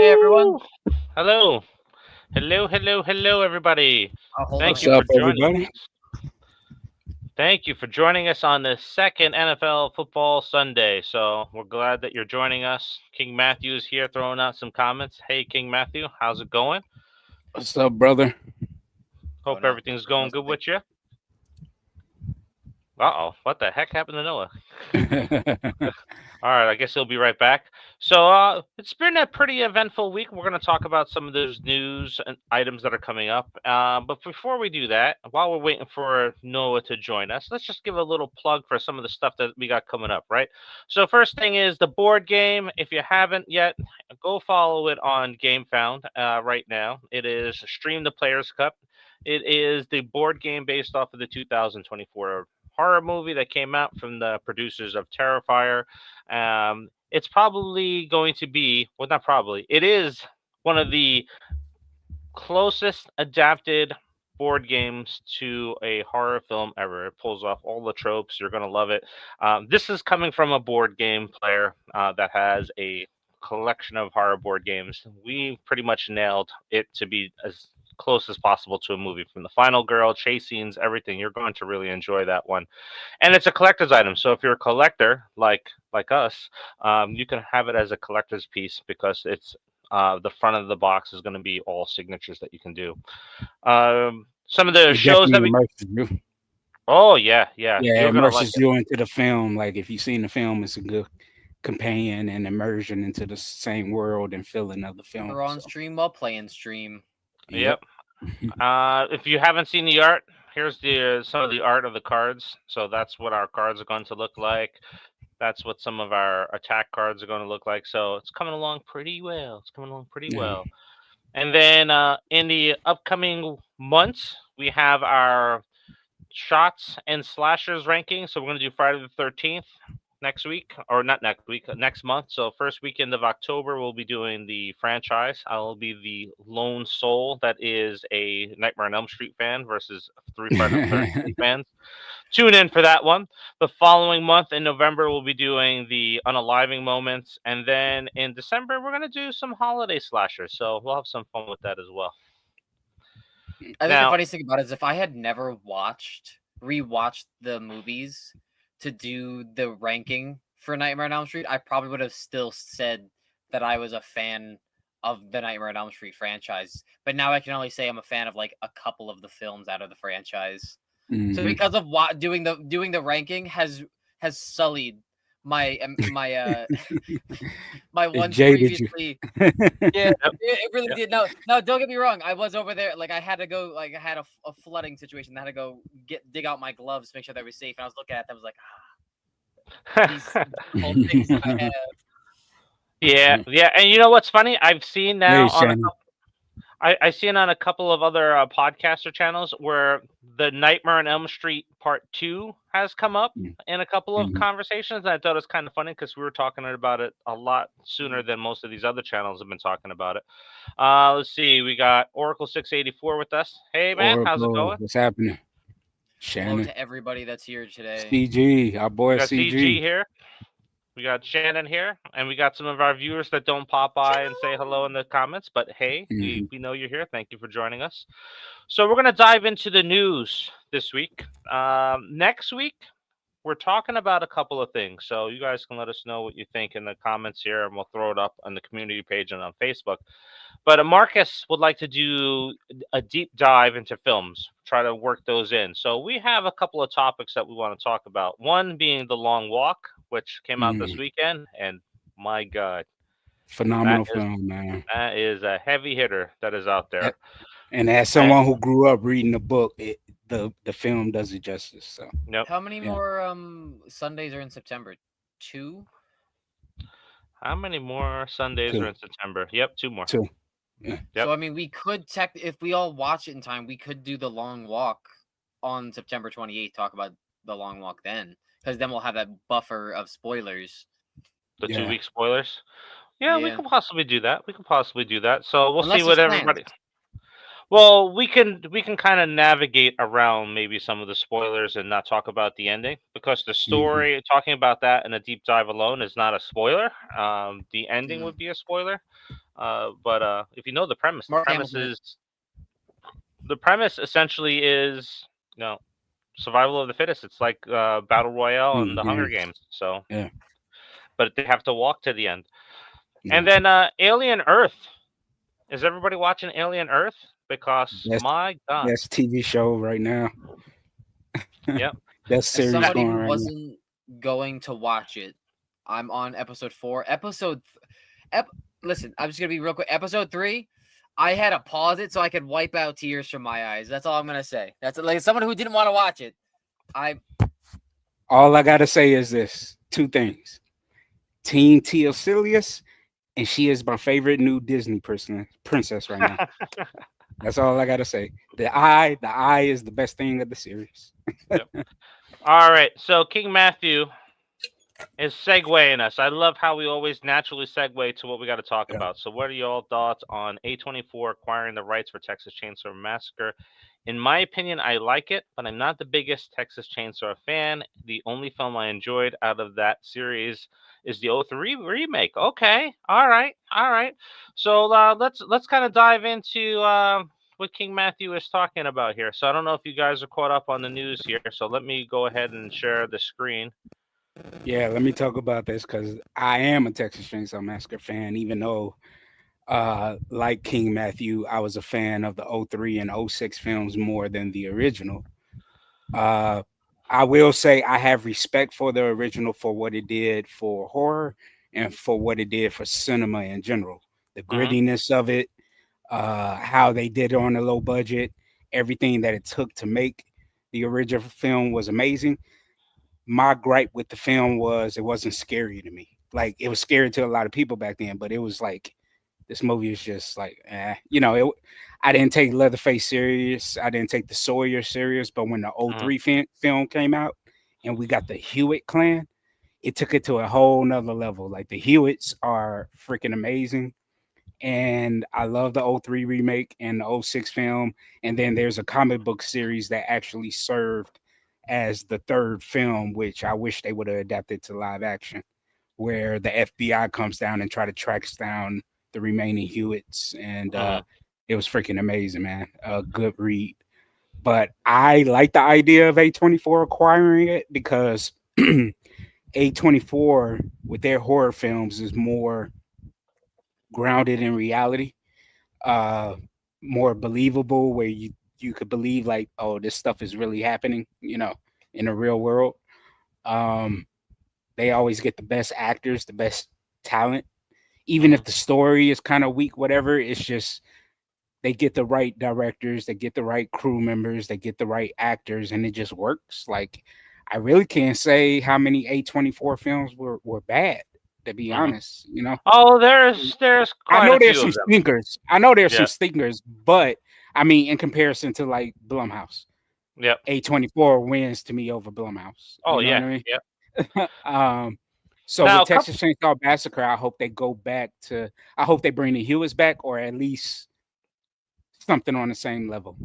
Hey everyone. Woo! Hello. Hello, everybody. Oh, hold on Thank What's you here. for up, joining everybody? us. Thank you for joining us on the second NFL Football Sunday. So we're glad that you're joining us. King Matthew is here throwing out some comments. Hey, King Matthew, how's it going? What's up, brother? Hope Oh no, everything's I know going good something. with you. Uh-oh, what the heck happened to Noah? All right, I guess he'll be right back. So it's been a pretty eventful week. We're going to talk about some of those news and items that are coming up. But before we do that, while we're waiting for Noah to join us, let's just give a little plug for some of the stuff that we got coming up, right? So first thing is the board game. If you haven't yet, go follow it on GameFound right now. It is Stream the Players Cup. It is the board game based off of the 2024 horror movie that came out from the producers of Terrifier. It's probably going to be, well, not probably, it is one of the closest adapted board games to a horror film ever. It pulls off all the tropes. You're going to love it. This is coming from a board game player that has a collection of horror board games. We pretty much nailed it to be as close as possible to a movie, from the final girl, chase scenes, everything. You're going to really enjoy that one, and it's a collector's item. So if you're a collector like us, you can have it as a collector's piece because it's the front of the box is going to be all signatures that you can do. Some of the It shows definitely that we, immerses you. oh yeah, Yeah, it you're gonna like immerses it. you into the film. Like if you've seen the film, it's a good companion and immersion into the same world and feeling of the film. We're on So, stream while playing stream. yep. Yep. If you haven't seen the art, here's the some of the art of the cards. So that's what our cards are going to look like. That's what some of our attack cards are going to look like. So it's coming along pretty well. It's coming along pretty Yeah. well. And then in the upcoming months, we have our shots and slashers ranking. So we're going to do Friday the 13th next week, or not next week, next month. So first weekend of October, we'll be doing the franchise. I'll be the lone soul that is a Nightmare on Elm Street fan versus three Friday the 13th fans. Tune in for that one. The following month in November, we'll be doing the unaliving moments. And then in December, we're going to do some holiday slashers. So we'll have some fun with that as well. I think the Now, funniest thing about it is if I had never rewatched the movies to do the ranking for Nightmare on Elm Street, I probably would have still said that I was a fan of the Nightmare on Elm Street franchise. But now I can only say I'm a fan of like a couple of the films out of the franchise. So Hmm. because of doing the ranking has sullied my my It once jaded you. previously. Yeah, yep, it really yep. did. No, don't get me wrong. I was over there, like I had to go, like I had a flooding situation. I had to go dig out my gloves, make sure they were safe. And I was looking at them, I was like, these old things that I have. Yeah, and you know what's funny? I've seen Hey, now on a Shannon. I seen on a couple of other podcaster channels where the Nightmare on Elm Street Part Two has come up in a couple of Mhm. conversations. And I thought it was kind of funny because we were talking about it a lot sooner Mm. than most of these other channels have been talking about it. Let's see, we got Oracle 684 with us. Hey man, how's it Oracle, going? what's happening? Hello Shannon. to everybody that's here today. CG, our We boy got ZG CG. here. We got Shannon here, and we got some of our viewers that don't pop by and say hello in the comments. But hey, Hmm. we know you're here. Thank you for joining us. So we're gonna dive into the news this week. Next week, we're talking about a couple of things. So you guys can let us know what you think in the comments here, and we'll throw it up on the community page and on Facebook. But Marcus would like to do a deep dive into films, try to work those in. So we have a couple of topics that we want to talk about. One being The Long Walk, which came out this Hmm. weekend, and my God, that Phenomenal is film, man. that is a heavy hitter that is out A- there. And as And, someone who grew up reading the book, the film does it justice. So, yep. How many yeah, more Sundays are in September? Two. How many more Sundays are two, in September? Yep, two more. two. Yeah. Yep. So I mean, we could if we all watch it in time, we could do the long walk on September 28th. Talk about the long walk then, because then we'll have that buffer of spoilers. The two Yeah. week spoilers. Yeah, we Yeah, could possibly do that. We could possibly do that. So we'll see unless what there's plans. everybody. Well, we can kind of navigate around maybe some of the spoilers and not talk about the ending, because the Hmm. story, talking about that in a deep dive alone, is not a spoiler. The ending Mm. would be a spoiler. But if you know the premise, Mark Hamilton. the premise essentially is, you know, survival of the fittest. It's like Battle Royale and the Hunger Games. So, Yeah. but they have to walk to the end. Yeah. And then Alien Earth. Is everybody watching Alien Earth? Because my God, That's TV show right now. Yep. That's As series somebody going who right now. wasn't going to watch it, I'm on episode 4. Listen, I'm just gonna be real quick. Episode 3, I had to pause it so I could wipe out tears from my eyes. That's all I'm gonna say. That's like someone who didn't want to watch it. All I gotta say is this: 2 things. Team Teosilius, and she is my favorite new Disney princess right now. That's all I gotta say. The eye is the best thing of the series. Yep. All right, so King Matthew is segueing us. I love how we always naturally segue to what we got to talk about. So, what are y'all thoughts on A24 acquiring the rights for Texas Chainsaw Massacre? In my opinion, I like it, but I'm not the biggest Texas Chainsaw fan. The only film I enjoyed out of that series is the 03 remake. Okay, all right. So let's kind of dive into what King Matthew is talking about here. So I don't know if you guys are caught up on the news here. So let me go ahead and share the screen. Yeah, let me talk about this because I am a Texas Chainsaw Massacre fan, even though, like King Matthew, I was a fan of the 03 and 06 films more than the original. I will say I have respect for the original for what it did for horror and for what it did for cinema in general. The grittiness of it, how they did it on a low budget, everything that it took to make the original film was amazing. My gripe with the film was it wasn't scary to me. Like it was scary to a lot of people back then, but it was like this movie is just like, I didn't take Leatherface serious. I didn't take the Sawyer serious. But when the 03 film came out and we got the Hewitt clan, it took it to a whole nother level. Like the Hewitts are freaking amazing. And I love the 03 remake and the 06 film. And then there's a comic book series that actually served as the third film, which I wish they would have adapted to live action, where the FBI comes down and try to track down the remaining Hewitts. And it was freaking amazing, man. A good read. But I like the idea of A24 acquiring it because A24 with their horror films is more grounded in reality, more believable, where you could believe like, oh, this stuff is really happening, in the real world. They always get the best actors, the best talent, even if the story is kind of weak, whatever. It's just they get the right directors, they get the right crew members, they get the right actors, and it just works. Like I really can't say how many A24 films were bad, to be honest. Oh, there's quite I know a there's few some of them. stinkers. I know there's some stinkers, but I mean, in comparison to like Blumhouse, A24 wins to me over Blumhouse. Oh, you know what I mean? So now, with Texas Chainsaw Massacre, I hope they go back to. I hope they bring the Hewitts back, or at least something on the same level,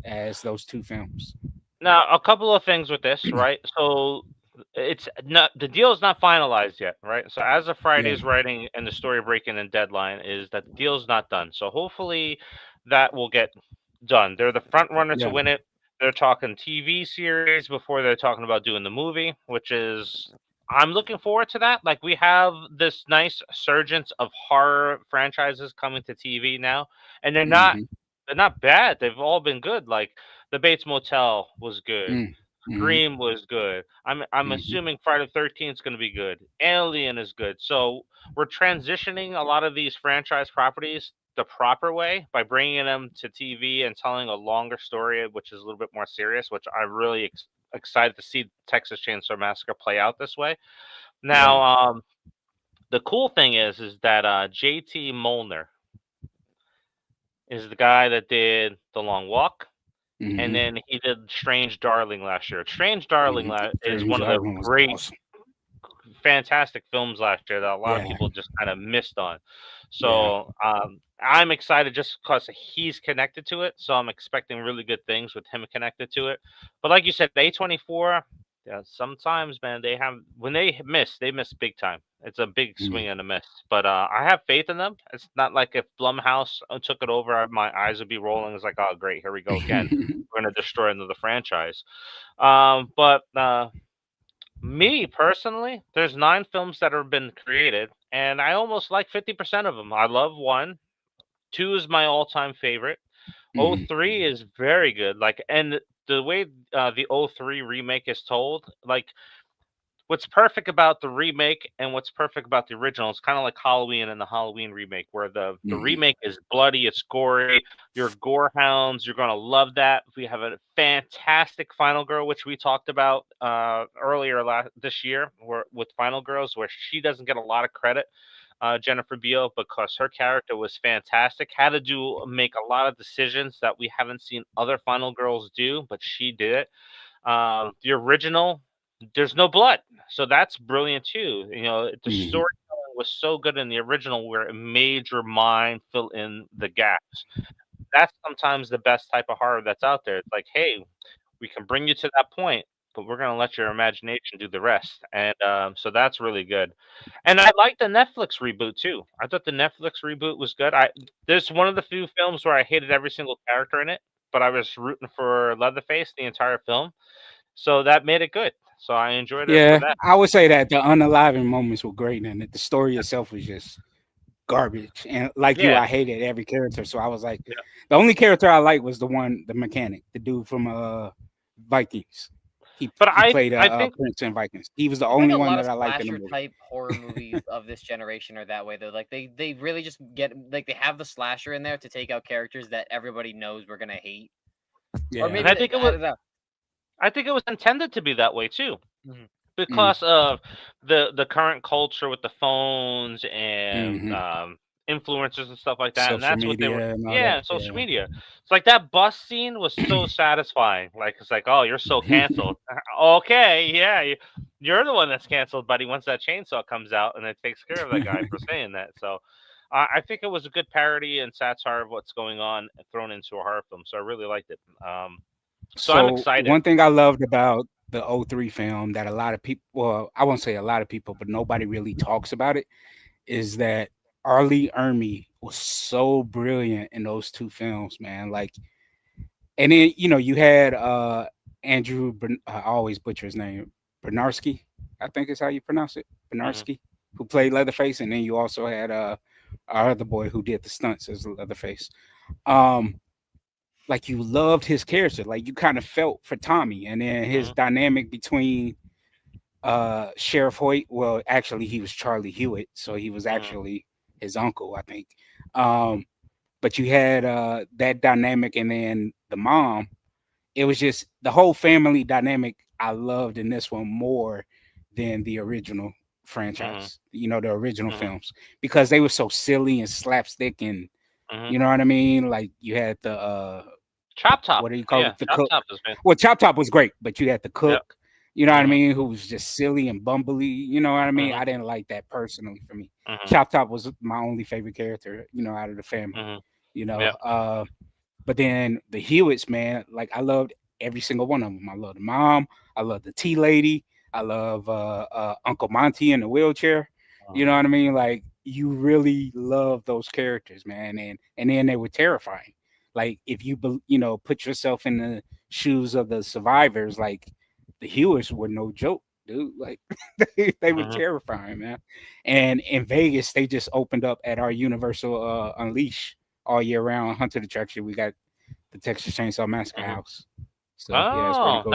as those 2 films. Now, a couple of things with this, right? So it's not, the deal is not finalized yet, right? So as of Friday's writing and the story breaking and deadline is that the deal's not done. So hopefully that will get done. They're the front runner to win it. They're talking TV series before they're talking about doing the movie, which is, I'm looking forward to that. Like we have this nice surgence of horror franchises coming to TV now, and they're not bad. They've all been good. Like the Bates Motel was good. Scream was good. I'm assuming Friday the 13th is going to be good. Alien is good. So we're transitioning a lot of these franchise properties the proper way by bringing them to TV and telling a longer story, which is a little bit more serious, which I'm really excited to see Texas Chainsaw Massacre play out this way. Now, the cool thing is that JT Mollner is the guy that did The Long Walk. And then he did Strange Darling last year. Strange Darling is one of the great, fantastic films last year that a lot of people just kind of missed on. So I'm excited just because he's connected to it. So I'm expecting really good things with him connected to it. But like you said, A24, Yeah, sometimes, man, when they miss big time. It's a big swing and a miss. But I have faith in them. It's not like if Blumhouse took it over, my eyes would be rolling. It's like, oh, great, here we go again. We're gonna destroy another franchise. But me personally, there's 9 films that have been created, and I almost like 50% of them. I love 1. 2 is my all-time favorite. 03 is very good. Like, and the way the 03 remake is told, like, what's perfect about the remake and what's perfect about the original, it's kind of like Halloween and the Halloween remake, where the remake is bloody, it's gory, you're gore hounds, you're gonna love that. We have a fantastic Final Girl, which we talked about earlier this year, with Final Girls, where she doesn't get a lot of credit. Jennifer Beal, because her character was fantastic, had to make a lot of decisions that we haven't seen other Final Girls do, but she did it. The original, there's no blood, so that's brilliant too. The storytelling was so good in the original, where it made your mind fill in the gaps. That's sometimes the best type of horror that's out there. It's like, hey, we can bring you to that point, but we're gonna let your imagination do the rest. And so that's really good. And I like the Netflix reboot too. I thought the Netflix reboot was good. There's one of the few films where I hated every single character in it, but I was rooting for Leatherface the entire film, so that made it good. So I enjoyed it for that. I would say that the unaliving moments were great, and the story itself was just garbage. And like you, I hated every character. So I was like, the only character I liked was the mechanic, the dude from Vikings. He played Prince in Vikings. He was the only one that I liked in the movie. Type horror movies of this generation are that way though. Like they really just get, like, they have the slasher in there to take out characters that everybody knows we're gonna hate. Yeah. Or maybe I think it was intended to be that way too, because of the current culture with the phones and influencers and stuff like that. And that's what they were. Social media. It's like that bus scene was so satisfying. Like, it's like, oh, you're so canceled. Okay, yeah, you're the one that's canceled, buddy. Once that chainsaw comes out, and it takes care of that guy for saying that. So I think it was a good parody and satire of what's going on thrown into a horror film. So I really liked it. So I'm excited. One thing I loved about the 03 film that a lot of people, well, I won't say a lot of people, but nobody really talks about it, is that Arlie Ermy was so brilliant in those 2 films, man. Like, and then, you had Andrew, I always butcher his name, Bernarski, I think is how you pronounce it, Bernarski, who played Leatherface. And then you also had our other boy who did the stunts as Leatherface. Like, you loved his character, like you kind of felt for Tommy, and then his dynamic between Sheriff Hoyt. Well, actually, he was Charlie Hewitt, so he was actually his uncle, I think. But you had that dynamic, and then the mom. It was just the whole family dynamic I loved in this one more than the original franchise. The original films, because they were so silly and slapstick, and you know what I mean. Like, you had the Chop Top. What do you call it? The cook. Top well, Chop Top was great, but you had the cook. You know what I mean? Who was just silly and bumbly. You know what I mean? I didn't like that personally for me. Chop Top was my only favorite character, out of the family. But then the Hewitts, man, like, I loved every single one of them. I love the mom. I love the tea lady. I love Uncle Monty in the wheelchair. You know what I mean? Like, you really love those characters, man. And then they were terrifying. Like, if you put yourself in the shoes of the survivors, like, the Hewitts were no joke, dude. Like, they were terrifying, man. And in Vegas, they just opened up at our Universal Unleash all year round haunted attraction. We got the Texas Chainsaw Massacre house. So it's pretty cool.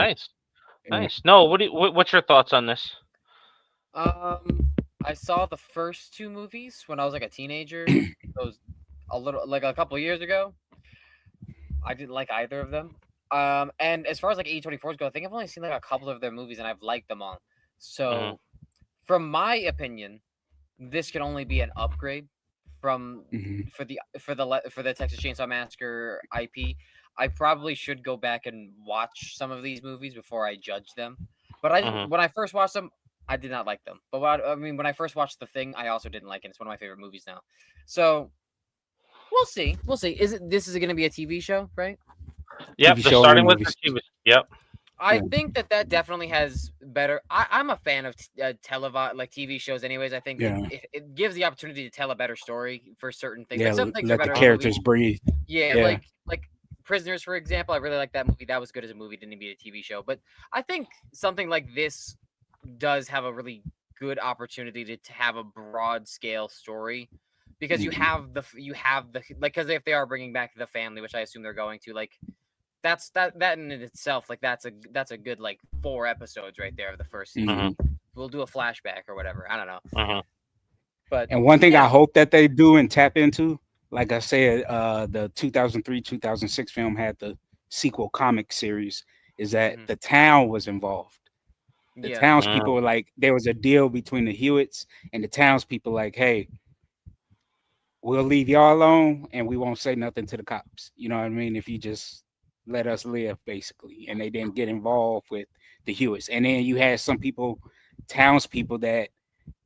Nice. No, what's your thoughts on this? I saw the first 2 movies when I was like a teenager. It was a couple of years ago. I didn't like either of them. And as far as like A24s go, I think I've only seen like a couple of their movies, and I've liked them all. So, from my opinion, this can only be an upgrade from for the Texas Chainsaw Massacre IP. I probably should go back and watch some of these movies before I judge them. But when I first watched them, I did not like them. But when I first watched The Thing, I also didn't like it. It's one of my favorite movies now. So we'll see. This is going to be a TV show, right? Yep. Starting with the TV. Yep. I think that definitely has better. I'm a fan of like TV shows. Anyways, I think Yeah. it gives the opportunity to tell a better story for certain things. Like Yeah, some things are let the better in characters movies. breathe. Yeah, Yeah. like Prisoners, for example. I really like that movie. That was good as a movie. Didn't need to be a TV show. But I think something like this does have a really good opportunity to have a broad scale story, because you have the like, because if they are bringing back the family, which I assume they're going to, like, that in itself, like, that's a good, like, 4 episodes right there of the first season. We'll do a flashback or whatever. I don't know. But And one thing I yeah. hope that they do and tap into, like I said, the 2003-2006 film had the sequel comic series, is that the town was involved. The Yeah. townspeople were like, there was a deal between the Hewitts and the townspeople, like, hey, we'll leave y'all alone and we won't say nothing to the cops. You know what I mean? If you just let us live, basically. And they didn't get involved with the Hewitts. And then you had some people, townspeople, that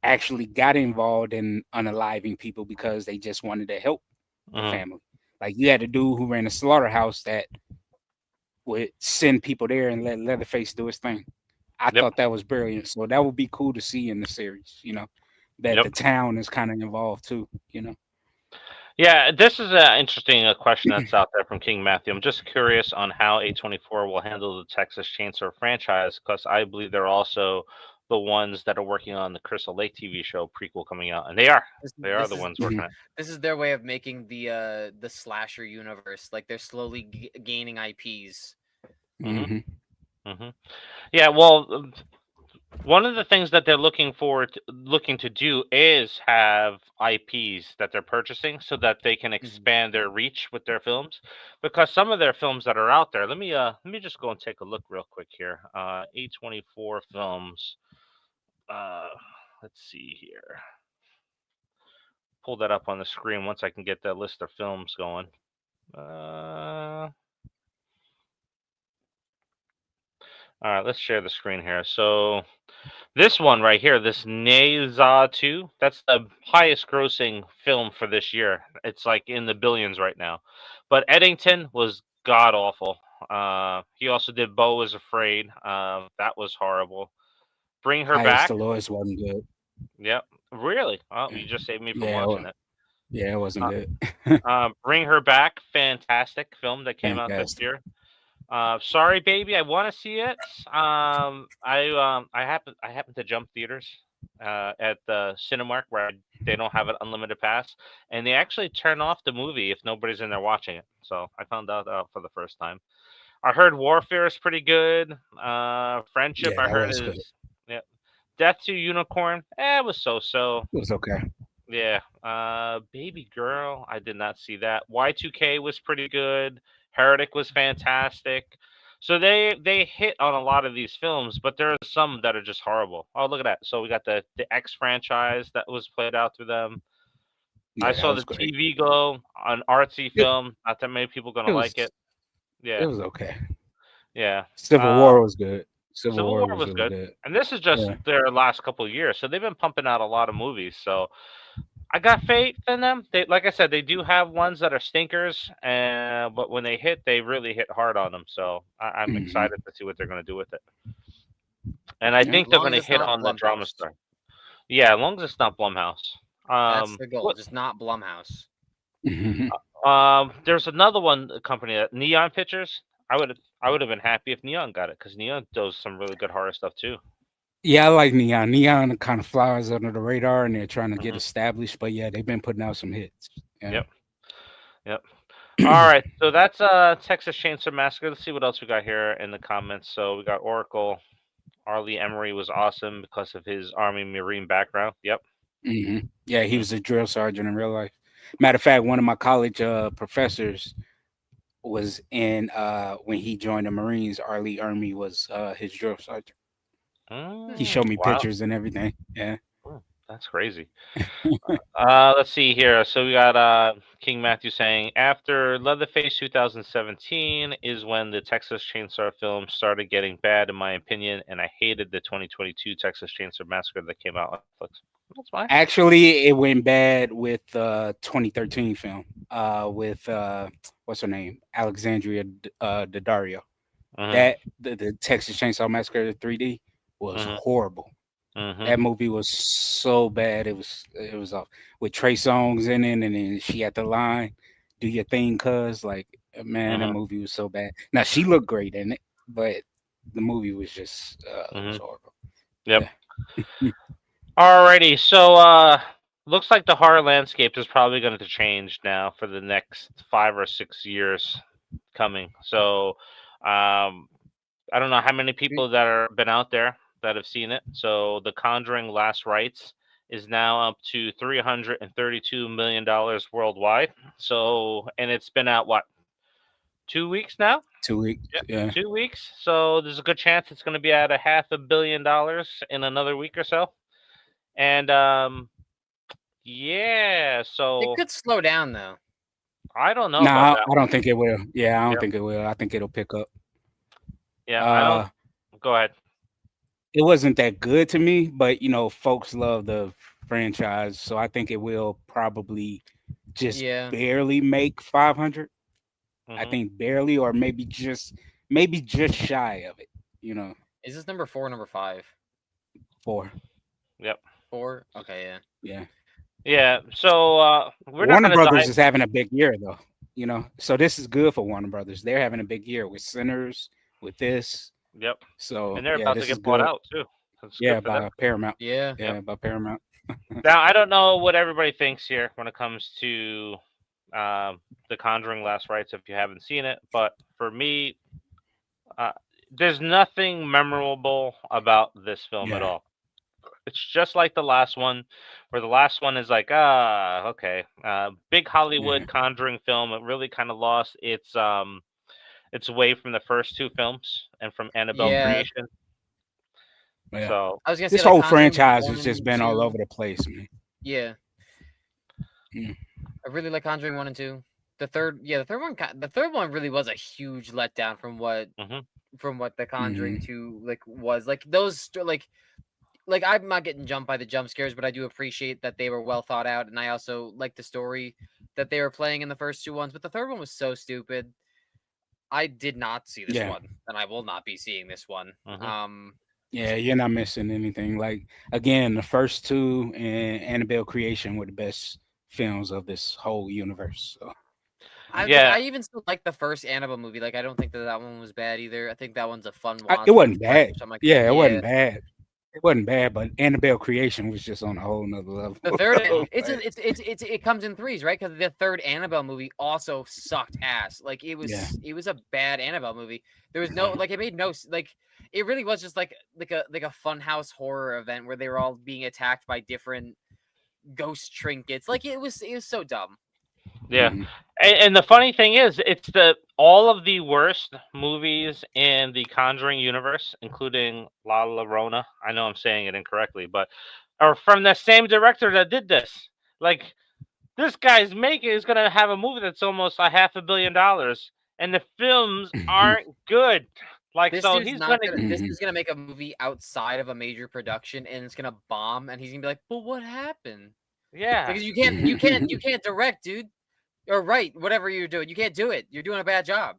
actually got involved in unaliving people because they just wanted to help the family. Like, you had a dude who ran a slaughterhouse that would send people there and let Leatherface do his thing. I thought that was brilliant. So that would be cool to see in the series, you know, that the town is kind of involved too, you know. Yeah, this is an interesting question that's out there from King Matthew. I'm just curious on how A24 will handle the Texas Chainsaw franchise, because I believe they're also the ones that are working on the Crystal Lake TV show prequel coming out, and they are the ones working on it. This is their way of making the slasher universe. Like, they're slowly gaining IPs. Yeah, well, one of the things that they're looking to do is have IPs that they're purchasing so that they can expand their reach with their films, because some of their films that are out there. Let me just go and take a look real quick here. A24 films. Let's see here. Pull that up on the screen once I can get that list of films going. All right, let's share the screen here. So this one right here, this Neza 2, that's the highest grossing film for this year. It's like in the billions right now. But Eddington was god awful. He also did Beau is Afraid. That was horrible. Bring Her Highest Back. to Lowest wasn't good. Yep. Really? Oh, you just saved me from watching it. Yeah, it wasn't good. Bring Her Back, fantastic film that came out this year. Sorry, Baby, I want to see it. I happen to jump theaters at the Cinemark where they don't have an unlimited pass, and they actually turn off the movie if nobody's in there watching it. So I found out for the first time. I heard Warfare is pretty good. Friendship, Yeah, I heard, was is good. yeah. Death to Unicorn, it was so. It was okay. Yeah. Baby Girl, I did not see that. Y2K was pretty good. Heretic was fantastic. So they hit on a lot of these films, but there are some that are just horrible. Oh, look at that. So we got the X franchise that was played out through them. Yeah, I saw the great. TV Glow, an artsy film. Not that many people gonna like it. Yeah. It was okay. Yeah. Civil War was good. Civil War was really good. And this is just Yeah. their last couple of years. So they've been pumping out a lot of movies. So I got faith in them. They, like I said, they do have ones that are stinkers, but when they hit, they really hit hard on them. So I'm excited to see what they're going to do with it. And I think they're going to hit on the drama star. Yeah, as long as it's not Blumhouse. That's the goal, just not Blumhouse. There's another one company, Neon Pictures. I would have been happy if Neon got it, because Neon does some really good horror stuff too. Yeah, I like Neon. Neon kind of flies under the radar, and they're trying to get established. But yeah, they've been putting out some hits. Yeah. Yep. All right, so that's Texas Chainsaw Massacre. Let's see what else we got here in the comments. So we got Oracle. Arlie Emery was awesome because of his Army Marine background. Yep. Yeah, he was a drill sergeant in real life. Matter of fact, one of my college professors was in when he joined the Marines. Arlie Emery was his drill sergeant. He showed me pictures and everything. Yeah. That's crazy. Let's see here. So we got King Matthew saying, after Leatherface 2017 is when the Texas Chainsaw film started getting bad, in my opinion, and I hated the 2022 Texas Chainsaw Massacre that came out on Netflix. That's fine. Actually, it went bad with 2013 film with what's her name? Alexandria Daddario. That the Texas Chainsaw Massacre 3D was horrible. That movie was so bad. It was with Trey Songz in it, and then she had the line, "Do your thing, cuz." Like, man, that movie was so bad. Now she looked great in it, but the movie was just it was horrible. Yep. Yeah. Alrighty, so looks like the horror landscape is probably going to change now for the next 5 or 6 years coming. So I don't know how many people that are been out there that have seen it. So the Conjuring Last Rites is now up to $332 million worldwide. So, and it's been out what, 2 weeks now? 2 weeks. Yeah. 2 weeks. So there's a good chance it's going to be at $500 million in another week or so. And yeah, so It could slow down though. I don't know. No, about that. I don't think it will. Yeah, I don't think it will. I think it'll pick up. Yeah, I don't. Go ahead. It wasn't that good to me, but folks love the franchise, so I think it will probably just barely make 500. I think barely, or maybe just shy of it. Is this number 4 or number 5? 4. Yep. 4. Okay. Yeah. Yeah. Yeah. So Warner Brothers is having a big year though. So this is good for Warner Brothers. They're having a big year with Sinners, with this. Yep. So and they're about to get bought out too. Yeah, by Paramount. Yeah. Yeah, by Paramount. Now I don't know what everybody thinks here when it comes to the Conjuring Last Rites. If you haven't seen it, but for me, there's nothing memorable about this film at all. It's just like the last one, where the last one is like, okay, big Hollywood Conjuring film. It really kind of lost its way from the first 2 films and from Annabelle creation. Yeah. So I was gonna this say, whole franchise has just been all over the place, man. Yeah. I really like Conjuring 1 and 2. The third one really was a huge letdown from what the Conjuring 2 was. Like those like I'm not getting jumped by the jump scares, but I do appreciate that they were well thought out, and I also like the story that they were playing in the first 2 ones. But the third one was so stupid. I did not see this one, and I will not be seeing this one. Yeah, you're not missing anything. Like, again, the first 2 and Annabelle Creation were the best films of this whole universe. So. I even still like the first Annabelle movie. Like, I don't think that one was bad either. I think that one's a fun watch. It wasn't bad. It wasn't bad. It wasn't bad, but Annabelle Creation was just on a whole nother level. The third, it comes in 3s, right? Because the third Annabelle movie also sucked ass. Like it was a bad Annabelle movie. There was no it made no it really was just like a funhouse horror event where they were all being attacked by different ghost trinkets. Like it was so dumb. Yeah. And the funny thing is, it's all of the worst movies in the Conjuring universe, including La Llorona. I know I'm saying it incorrectly, but are from the same director that did this. Like, this guy's is going to have a movie that's almost $500 million, and the films aren't good. Like, this so he's this is gonna make a movie outside of a major production, and it's gonna bomb, and he's gonna be like, "But what happened?" Yeah, because you can't direct, dude. Or write whatever you're doing. You can't do it. You're doing a bad job.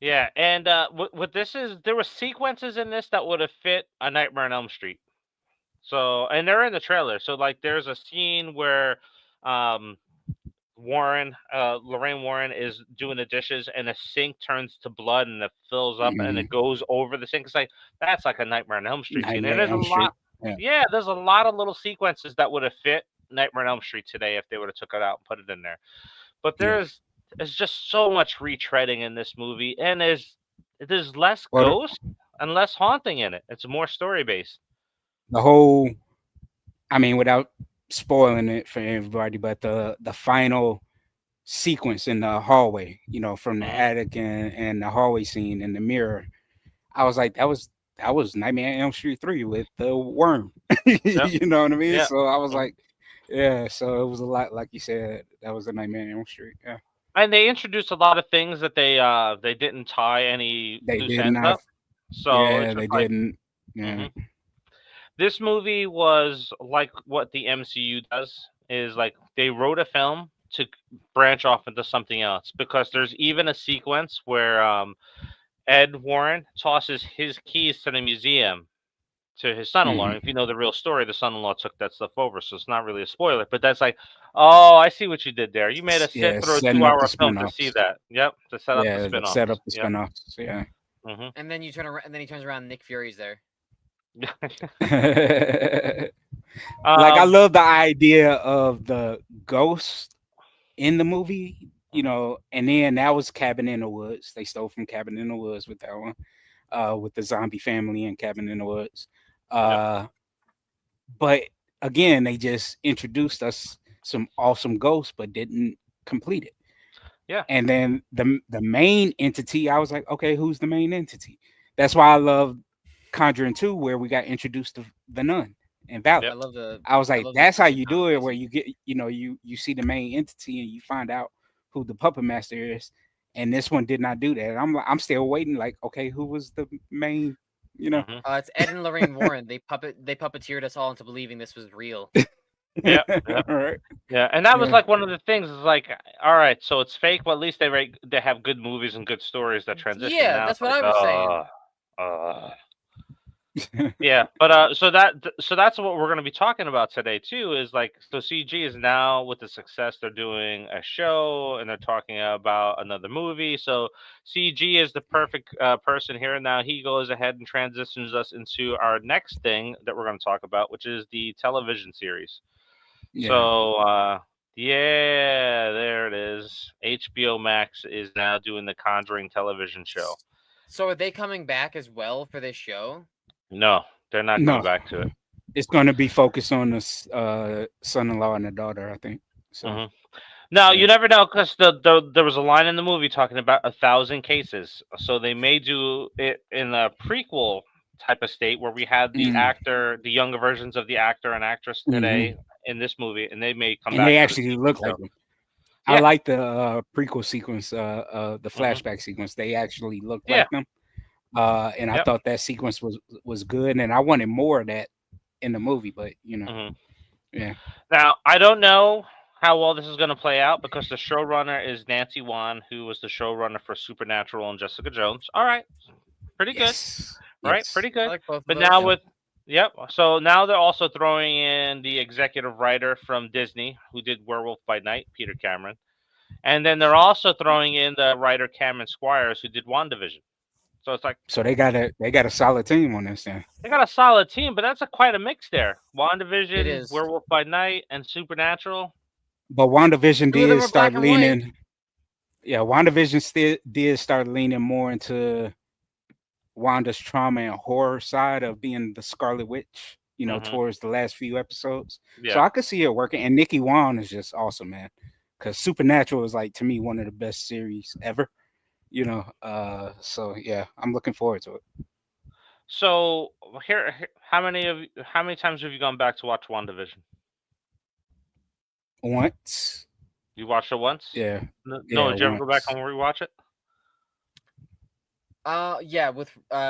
Yeah, and what this is, there were sequences in this that would have fit A Nightmare on Elm Street. So, and they're in the trailer. So, like, there's a scene where Lorraine Warren is doing the dishes, and the sink turns to blood, and it fills up, and it goes over the sink. It's like, that's like a Nightmare on Elm Street scene. And there's a lot. Yeah, there's a lot of little sequences that would have fit Nightmare on Elm Street today if they would have took it out and put it in there. But there's just so much retreading in this movie, and there's less ghost and less haunting in it. It's more story based. The whole, I mean, without spoiling it for everybody, but the final sequence in the hallway, from the attic and the hallway scene in the mirror, I was like, that was Nightmare on Elm Street 3 with the worm. You know what I mean? So I was like, yeah, so it was a lot, like you said, that was a Nightmare on Elm Street. Yeah. And they introduced a lot of things that they didn't tie any loose ends up. So yeah, they didn't. Yeah. This movie was like what the MCU does, is like they wrote a film to branch off into something else, because there's even a sequence where Ed Warren tosses his keys to the museum to his son-in-law. Mhm. And if you know the real story, the son-in-law took that stuff over, so it's not really a spoiler. But that's like, oh, I see what you did there. You made us sit Yeah, through a setting up the 2-hour film to see spinoffs. that. Yep, to set up the Yeah, to set spin-offs. up the Yep. spinoffs. Yeah. Mm-hmm. And then you turn around, and then he turns around. And Nick Fury's there. Like I love the idea of the ghost in the movie, you know, and then that was Cabin in the Woods. They stole from Cabin in the Woods with that one, with the zombie family and Cabin in the Woods. But again, they just introduced us some awesome ghosts, but didn't complete it. Yeah. And then the main entity, I was like, okay, who's the main entity? That's why I love Conjuring 2, where we got introduced to the nun and Valley. I love the. I was like, love that's the how twist you in do it, where conversation. you get, you know, you see the main entity and you find out who the puppet master is. And this one did not do that. I'm still waiting. Like, okay, who was the main? You know, Mm-hmm. It's Ed and Lorraine Warren. They puppeteered us all into believing this was real. Yep. All right. Yeah, and that was Yeah. like one of the things. Is like, all right, so it's fake, but at least they have good movies and good stories that transition. Yeah, Now that's it's what like, I was saying. yeah, but so that's what we're going to be talking about today too. Is like, so CG is now, with the success, they're doing a show and they're talking about another movie. So CG is the perfect person here. Now he goes ahead and transitions us into our next thing that we're going to talk about, which is the television series. Yeah. So yeah, there it is. HBO Max is now doing the Conjuring television show. So are they coming back as well for this show? No, they're not No. coming back to it. It's going to be focused on the son-in-law and the daughter, I think. So Now, yeah. you never know, because there was a line in the movie talking about 1,000 cases. So they may do it in a prequel type of state where we had the actor, the younger versions of the actor and actress today in this movie, and they may come and back. they for the actually sequel look show. like them. Yeah. I like the prequel sequence, the flashback sequence. They actually look like them. And I thought that sequence was good, and I wanted more of that in the movie, but you know, yeah. Now, I don't know how well this is going to play out, because the showrunner is Nancy Wan, who was the showrunner for Supernatural and Jessica Jones. All right, pretty good, right? Pretty good. I like both But of those. now so now they're also throwing in the executive writer from Disney, who did Werewolf by Night, Peter Cameron, and then they're also throwing in the writer Cameron Squires, who did WandaVision. So it's like, so they got a solid team on this then. They got a solid team, but that's quite a mix there. WandaVision, It is. Werewolf by Night, and Supernatural. But WandaVision Two of them did are start black and white. leaning. Yeah, WandaVision did start leaning more into Wanda's trauma and horror side of being the Scarlet Witch, you know, towards the last few episodes. Yeah. So I could see it working. And Nikki Wan is just awesome, man. Because Supernatural is, like, to me, one of the best series ever. You know, so yeah, I'm looking forward to it. So here, how many times have you gone back to watch WandaVision? Once. You watched it once? Yeah. No, did you ever go back and rewatch it? Yeah,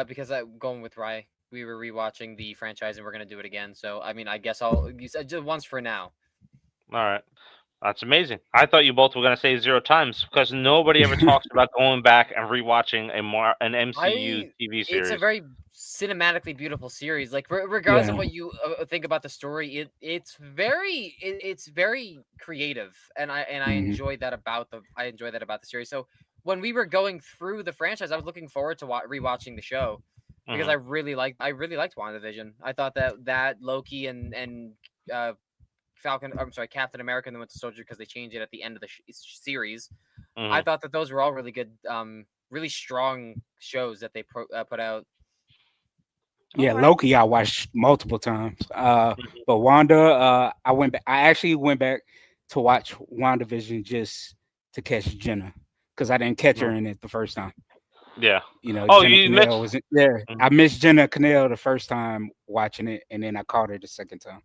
because I'm going with Rye. We were rewatching the franchise and we're gonna do it again. So I mean, I guess I'll use just once for now. All right. That's amazing. I thought you both were going to say 0 times, because nobody ever talks about going back and rewatching an MCU TV series. It's a very cinematically beautiful series. Like, regardless of what you think about the story, it's very creative, and I enjoy that about the series. So when we were going through the franchise, I was looking forward to rewatching the show, because I really liked WandaVision. I thought that Loki and Captain America and the Winter Soldier, because they changed it at the end of the series. I thought that those were all really good, really strong shows that they put out. Yeah, Loki I watched multiple times. But Wanda, I actually went back to watch WandaVision just to catch Jenna, because I didn't catch her in it the first time. Yeah. You know, Oh, Jenna you Cannell missed. I missed Jenna Cannell the first time watching it, and then I caught her the second time.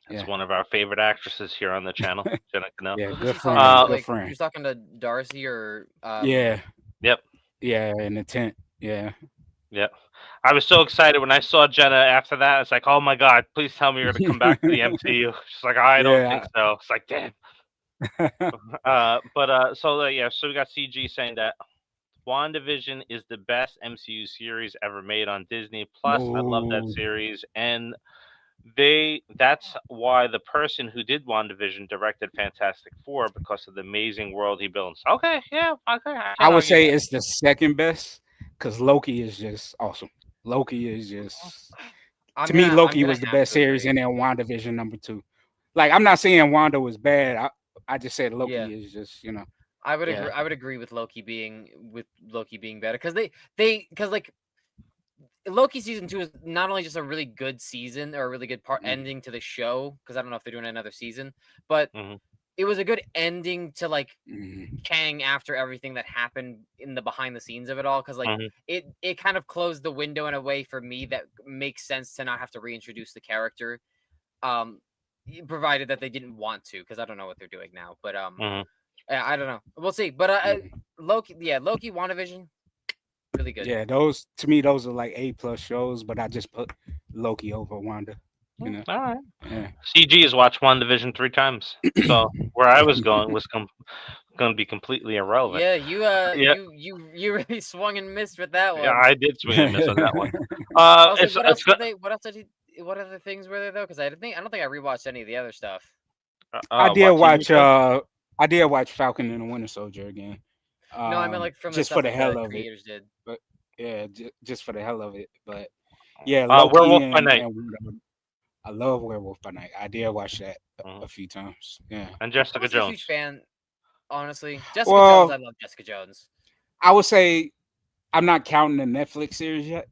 That's one of our favorite actresses here on the channel, Jenna Cannell. Yeah, good friend. Good friend. You're talking to Darcy or yeah. Yep. Yeah, in the tent. Yeah. Yep. I was so excited when I saw Jenna after that. It's like, oh my God, please tell me you're gonna come back to the MCU. She's like, I don't think so. It's like, damn. So we got CG saying that WandaVision is the best MCU series ever made on Disney Plus. I love that Ooh. series, and that's why the person who did WandaVision directed Fantastic Four, because of the amazing world he builds. Okay, yeah, okay, I I can't would argue say that. it's the second best because Loki is just awesome. Loki is just I'm to me, gonna Loki was the have best to series, agree. and then WandaVision number 2. Like I'm not saying Wanda was bad. I just said Loki Yeah. is just I would Yeah. agree. I would agree with Loki being better because because like Loki season 2 is not only just a really good season or a really good ending to the show, because I don't know if they're doing another season, but Mhm. it was a good ending to like Mhm. Kang after everything that happened in the behind the scenes of it all, because like Mhm. it kind of closed the window in a way for me that makes sense to not have to reintroduce the character, provided that they didn't want to, because I don't know what they're doing now, but Mhm. I don't know, we'll see. But Mhm. Loki, WandaVision, really good. Yeah, those to me those are like A+ shows, but I just put Loki over Wanda. You know. All right. Yeah. CG has watched WandaVision 3 times, so where I was going was going to be completely irrelevant. Yeah, Yeah. you really swung and missed with that Yeah, one. I did swing and miss on that one. I was like, It's what else it's did good. they? What other things were there though? Because I don't think I rewatched any of the other stuff. I did What TV watch show? I did watch Falcon and the Winter Soldier again. No, I meant like from the Just for stuff the that hell the of it. creators did. But yeah, just for the hell of it. But yeah, Loki Werewolf by Night. and Wanda. I love Werewolf by Night. I did watch that a Mhm. few times. Yeah. And I Jessica wasn't a huge Jones. fan, honestly. Jessica Jones, I Well, love Jessica Jones. I would say I'm not counting the Netflix series yet,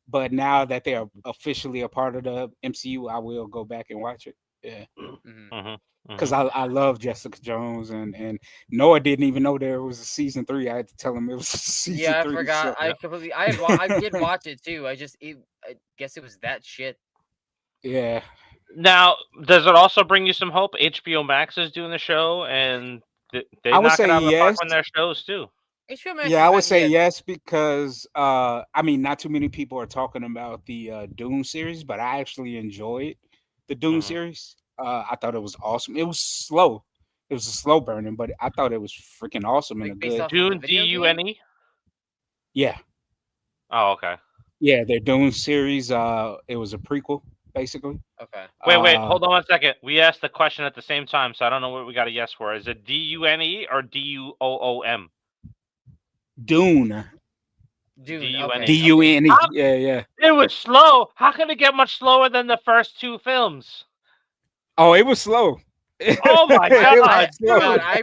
but now that they are officially a part of the MCU, I will go back and watch it. Yeah. Mhm. Mhm. Because Mhm. I love Jessica Jones and Noah didn't even know there was a season 3. I had to tell him it was season Yeah, I 3. forgot. So I Yeah. completely. I did watch it too. I guess it was that shit. yeah. Now, does it also bring you some hope? HBO Max is doing the show, and they I would knock it say out of the park yes. on their shows too. HBO Max Yeah, is I would better. say Yeah. yes because I mean not too many people are talking about the Dune series, but I actually enjoyed the Dune Mhm. series. I thought it was awesome. It was slow. It was a slow burning, but I thought it was freaking awesome and a Like based good off of the Dune, video game. Dune. yeah. Oh, okay. Yeah, their Dune series it was a prequel basically. Okay. Wait. Uh Hold on 1 second. We asked the question at the same time, so I don't know what we got a yes for. Is it Dune or Duoom? Dune. Dune. Okay. Dune. Okay. Dune. Yeah, yeah. It was slow. How can it get much slower than the first 2 films? Oh, it was slow. Oh my It God, was slow. dude! I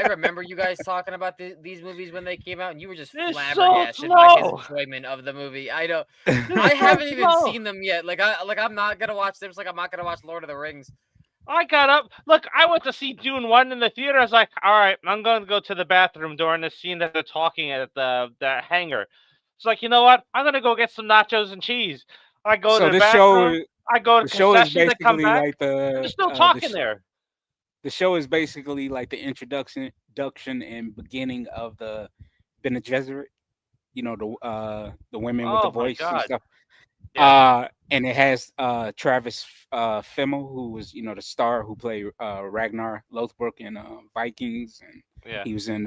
remember you guys talking about these movies when they came out, and you were just It's so flabbergasted by his slow. enjoyment of the movie. I know. I It's so haven't even slow. seen them yet. I'm not gonna watch them. Just like I'm not gonna watch Lord of the Rings. I got up. Look, I went to see Dune 1 in the theater. I was like, all right, I'm going to go to the bathroom during the scene that they're talking at the hangar. It's like, you know what? I'm going to go get some nachos and cheese. I go to So the this bathroom. show I go to the show is concessions. I come basically back. like And they're still talking there. the show is basically like the introduction and beginning of the Bene Gesserit, the women with the Oh, my voice and God. stuff. Yeah. And it has Travis Fimmel, who was the star who played Ragnar Lothbrok in Vikings, and Yeah. he was in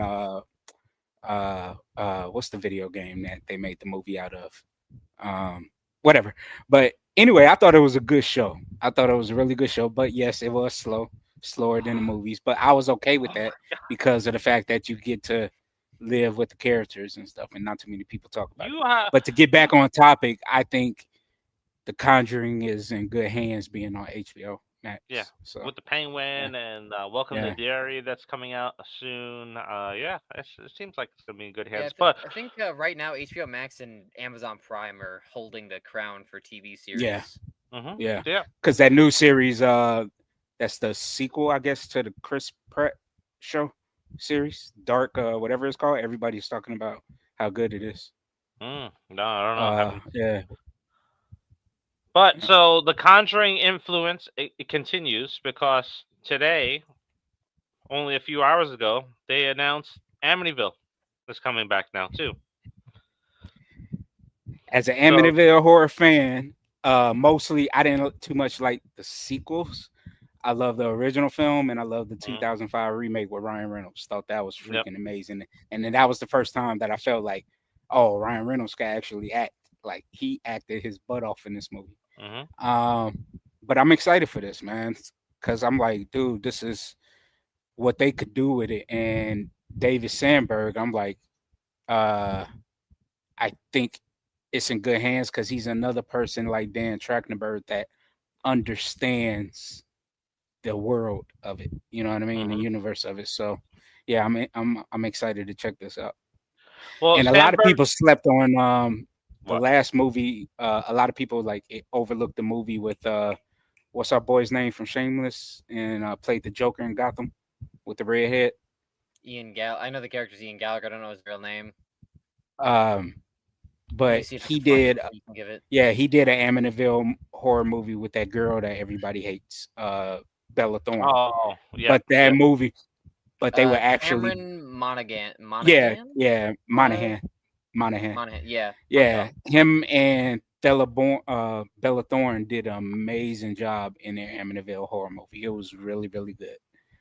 what's the video game that they made the movie out of? Whatever. But anyway, I thought it was a good show. I thought it was a really good show. But yes, it was slower than the movies. But I was okay with Oh, that my God. because of the fact that you get to live with the characters and stuff, and not too many people talk about it. You have. But to get back on topic, I think The Conjuring is in good hands being on HBO Max. Yeah. So With the Penguin and Welcome to Derry that's coming out soon. Yeah, it seems like it's going to be in good hands. But I think right now HBO Max and Amazon Prime are holding the crown for TV series. yeah, yeah. because that new series, that's the sequel, I guess, to the Chris Pratt show series, Dark, whatever it's called. Everybody's talking about how good it is. No, I don't know. I haven't. Yeah. But so the Conjuring influence it continues because today, only a few hours ago, they announced Amityville is coming back now too. As an Amityville horror fan, mostly I didn't too much like the sequels. I love the original film, and I love the Mhm. 2005 remake with Ryan Reynolds. Thought that was Yep. freaking amazing. And then that was the first time that I felt like, oh, Ryan Reynolds can actually act. Like he acted his butt off in this movie. Mhm. But I'm excited for this, man, because I'm like, dude, this is what they could do with it. And David Sandberg, I'm like, I think it's in good hands because he's another person like Dan Trachtenberg that understands the world of it. You know what I mean? The Mhm. universe of it. So, yeah, I'm excited to check this out. Well, And a lot of Sandberg. people slept on the What? last movie. A lot of people like overlooked the movie with what's our boy's name from Shameless and played the Joker in Gotham with the red head. I know the character's Ian Gallagher. I don't know his real name. Um, Let me but see if I he can find did. it so you can give it. Yeah, he did an Amityville horror movie with that girl that everybody hates, Bella Thorne. Oh, yeah. But that movie, but they were actually, Cameron Monaghan. yeah, Monahan? Monahan. Monahan. Yeah. Yeah, him and Bella Thorne did an amazing job in their Amityville horror movie. It was really, really good.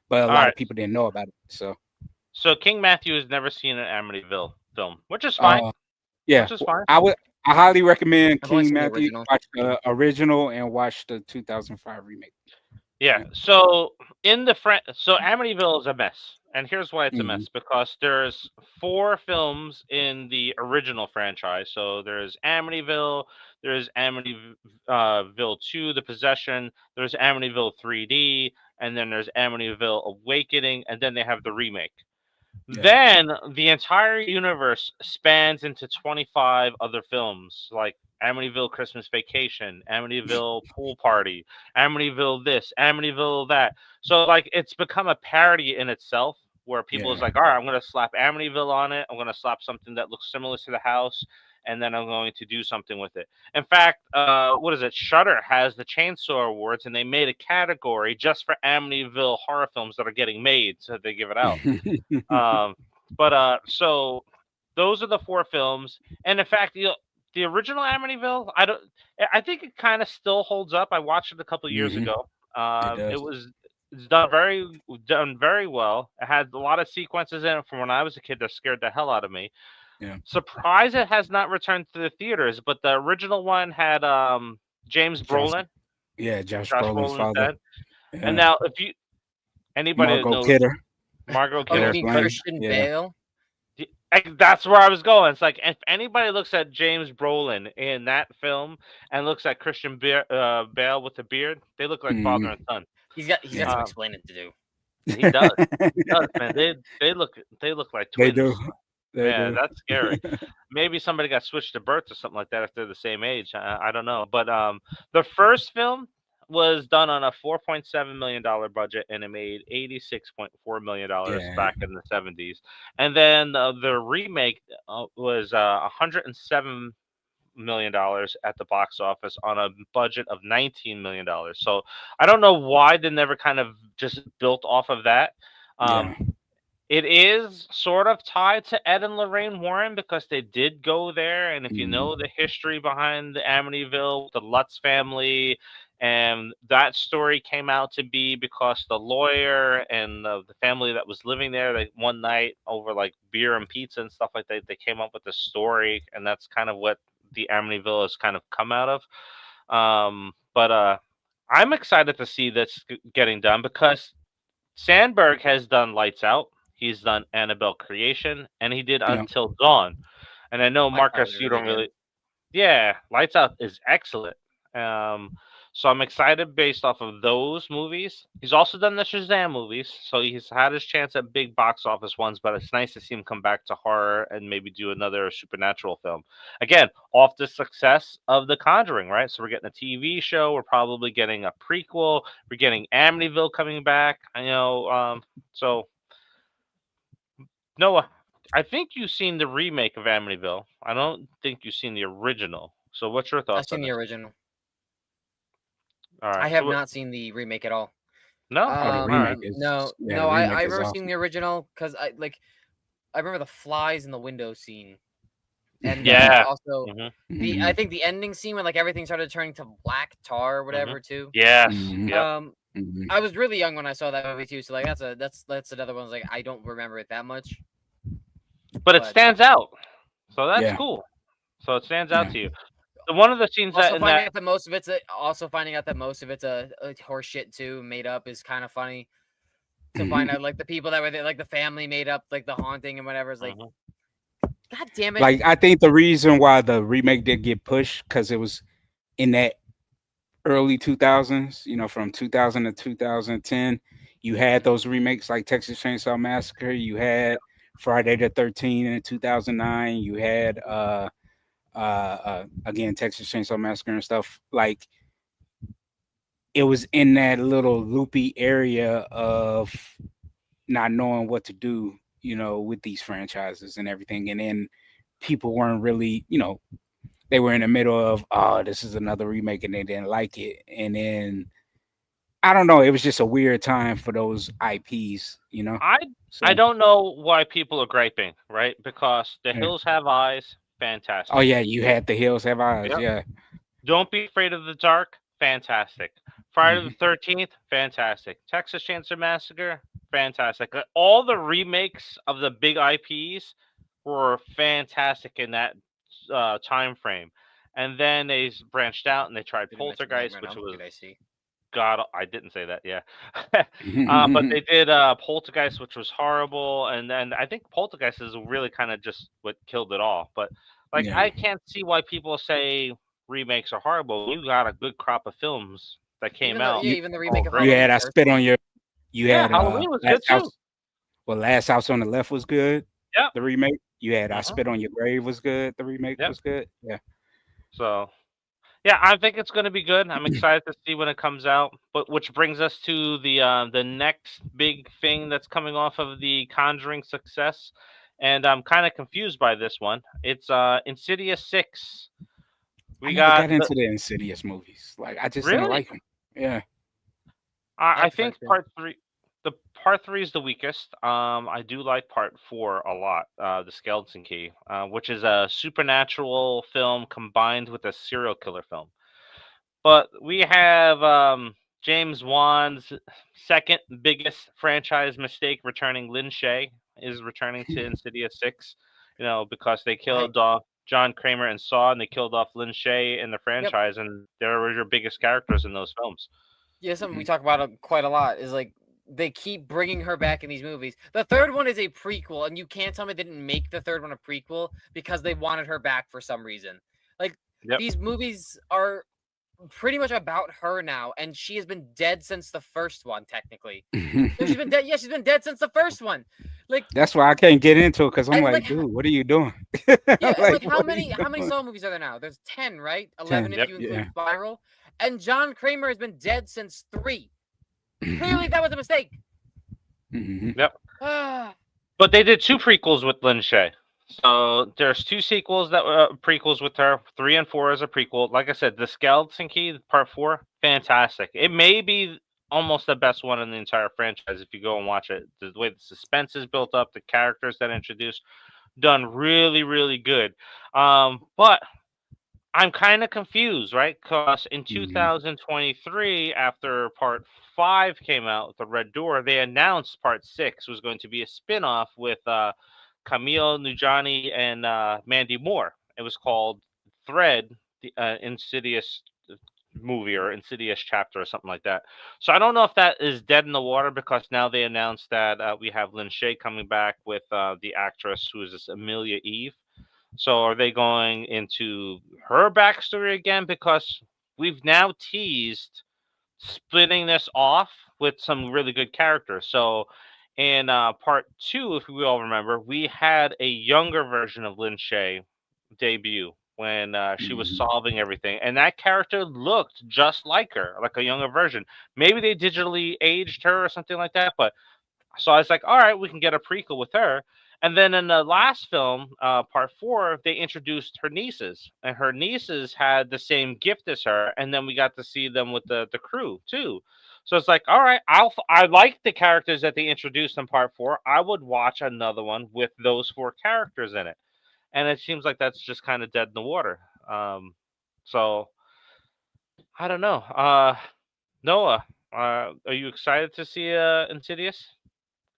But a All lot right. of people didn't know about it. So, So King Matthew has never seen an Amityville film, which is fine. yeah, Which is fine. I highly recommend I've only King seen the Matthew original. watch the original and watch the 2005 remake. Yeah. Yeah. So so Amityville is a mess, and here's why it's a Mhm. mess: because there's 4 films in the original franchise. So there's Amityville, there's Amityville 2, The Possession, there's Amityville 3D, and then there's Amityville Awakening, and then they have the remake. Yeah. Then the entire universe spans into 25 other films like Amityville Christmas Vacation, Amityville Pool Party, Amityville this, Amityville that. So like it's become a parody in itself where people is Yeah. like, all right, I'm gonna slap Amityville on it. I'm gonna slap something that looks similar to the house, and then I'm going to do something with it. In fact, what is it? Shudder has the Chain Saw Awards, and they made a category just for Amityville horror films that are getting made, so they give it out. So those are the 4 films, and in fact, the original Amityville, I think it kind of still holds up. I watched it a couple years Mhm. ago. It does. It's done very well. It had a lot of sequences in it from when I was a kid that scared the hell out of me. Yeah. Surprised it has not returned to the theaters, but the original one had James Josh, Brolin, Josh Josh Brolin's Brolin's father. dad. Yeah. And now, if anybody that Margot knows Kidder. Margot Oh, you Kidder, Lois mean Lane. Christian Yeah. Bale? That's where I was going. It's like if anybody looks at James Brolin in that film and looks at Christian Bale with the beard, they look like father and son. He's got Yeah. some Um, explaining to do. he does. He does, man. They look like They twins. do. They Yeah, do. that's scary. Maybe somebody got switched to birth or something like that if they're the same age. I don't know. But the first film was done on a $4.7 million budget, and it made $86.4 million Yeah. back in the 70s. And then the remake was $107 million at the box office on a budget of $19 million. So I don't know why they never kind of just built off of that. Yeah. It is sort of tied to Ed and Lorraine Warren because they did go there, and if you know the history behind the Amityville, the Lutz family, and that story came out to be because the lawyer and the family that was living there, they one night over like beer and pizza and stuff like that, they came up with the story, and that's kind of what the Amityville has kind of come out of. But I'm excited to see this getting done because Sandberg has done Lights Out. He's done Annabelle Creation, and he did Yeah. Until Dawn. And I know, Lights Out Marcus, was you really don't good. really. Yeah, Lights Out is excellent. So I'm excited based off of those movies. He's also done the Shazam movies, so he's had his chance at big box office ones, but it's nice to see him come back to horror and maybe do another supernatural film. Again, off the success of The Conjuring, right? So we're getting a TV show, we're probably getting a prequel, we're getting Amityville coming back. So Noah, I think you've seen the remake of Amityville. I don't think you've seen the original. So what's your I've thoughts seen on the this? original. All right. I have not seen the remake at all. No. Oh, the All right. remake is No, yeah, no. the remake I is remember awesome. seeing the original because I remember the flies in the window scene, and Yeah. also I think the ending scene when like everything started turning to black tar or whatever too. Yes. Mhm. Yep. I was really young when I saw that movie too, so like that's another one. Like I don't remember it that much, but it stands out, so that's Yeah. cool. So it stands out Yeah. to you. So one of the scenes that Also in finding that out that most of it's also finding out that most of it's a horse shit too, made up is kind of funny. To find out like the people that were there, like the family made up like the haunting and whatever is like, God damn it! Like I think the reason why the remake did get pushed because it was in that early 2000s, you know, from 2000 to 2010, you had those remakes like Texas Chainsaw Massacre, you had Friday the 13th in 2009, you had again Texas Chainsaw Massacre and stuff. Like it was in that little loopy area of not knowing what to do, you know, with these franchises and everything. And then people weren't really, you know, they were in the middle of, oh, this is another remake, and they didn't like it. And then I don't know, it was just a weird time for those IPs, you know. I don't know why people are griping, right? Because The Yeah. Hills Have Eyes, fantastic. Oh yeah, you had The Hills Have Eyes, Yep. yeah. Don't Be Afraid of the Dark, fantastic. Friday the 13th, fantastic. Texas Chainsaw Massacre, fantastic. All the remakes of the big IPs were fantastic in that time frame. And then they branched out and they tried Didn't mention Nightmare Poltergeist, which now. was Did I see? God, I didn't say that, yeah. But they did Poltergeist, which was horrible, and then I think Poltergeist is really kind of just what killed it all. But like, Yeah. I can't see why people say remakes are horrible. You got a good crop of films that came out. Even the all remake of great. You Halloween. had I first Spit one. on Your. You Yeah, had Halloween was good Last too. House. Well, Last House on the Left was good. Yep. The remake. You had I Mhm. Spit on Your Grave was good. The remake Yep. was good. Yeah. So yeah, I think it's going to be good. I'm excited to see when it comes out. But which brings us to the next big thing that's coming off of the Conjuring success, and I'm kind of confused by this one. It's Insidious 6. I We never got got into the Insidious movies. Like I just didn't really. like them. Yeah. I prefer think to. part three is the weakest. I do like part four a lot. The Skeleton Key, which is a supernatural film combined with a serial killer film. But we have James Wan's second biggest franchise mistake returning. Lin Shaye is returning to Insidious 6, you know, because they killed off John Kramer and Saw, and they killed off Lin Shaye in the franchise, and they were your biggest characters in those films. Yeah, something we talk about quite a lot is like they keep bringing her back in these movies. The third one is a prequel, and you can't tell me they didn't make the third one a prequel because they wanted her back for some reason. Like these movies are pretty much about her now, and she has been dead since the first one. Technically, she's been dead. Yeah, she's been dead since the first one. Like that's why I can't get into it because I'm like, dude, what are you doing? Yeah, like how many Saw movies are there now? There's 10, right? 11 10. if you include Spiral. And John Kramer has been dead since 3. Clearly, that was a mistake. Yep. But they did 2 prequels with Lin Shaye. So there's 2 sequels that were prequels with her. 3 and 4 is a prequel. Like I said, The Skeleton Key, part 4, fantastic. It may be almost the best one in the entire franchise if you go and watch it. The way the suspense is built up, the characters that introduced, done really, really good. But I'm kind of confused, right? Because in 2023, after part 5 came out with the Red Door, they announced part 6 was going to be a spin-off with Camille Nujani and Mandy Moore. It was called Thread, the Insidious movie or Insidious chapter or something like that. So I don't know if that is dead in the water because now they announced that we have Lin Shaye coming back with the actress who is this Amelia Eve. So are they going into her backstory again? Because we've now teased splitting this off with some really good characters. So in part 2, if we all remember, we had a younger version of Lin Shaye debut when she was solving everything. And that character looked just like her, like a younger version. Maybe they digitally aged her or something like that. But so I was like, all right, we can get a prequel with her. And then in the last film, part 4, they introduced her nieces, and her nieces had the same gift as her. And then we got to see them with the crew too. So it's like, all right, I like the characters that they introduced in part 4. I would watch another one with those 4 characters in it. And it seems like that's just kind of dead in the water. So I don't know. Noah, Are you excited to see Insidious?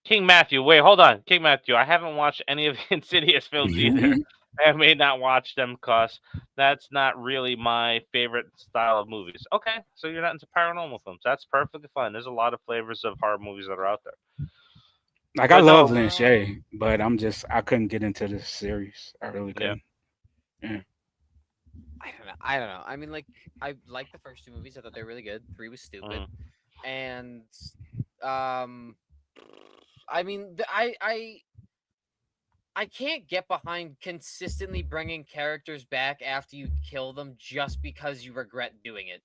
King Matthew. Wait, hold on. King Matthew. I haven't watched any of the Insidious films either. I may not watch them because that's not really my favorite style of movies. Okay, so you're not into paranormal films. That's perfectly fine. There's a lot of flavors of horror movies that are out there. Like I But love no, Lin Shaye, but I couldn't get into this series. I really yeah. couldn't. Yeah. I don't know. I mean, like, I liked the first two movies. I thought they were really good. 3 was stupid, and um, I mean, I can't get behind consistently bringing characters back after you kill them just because you regret doing it.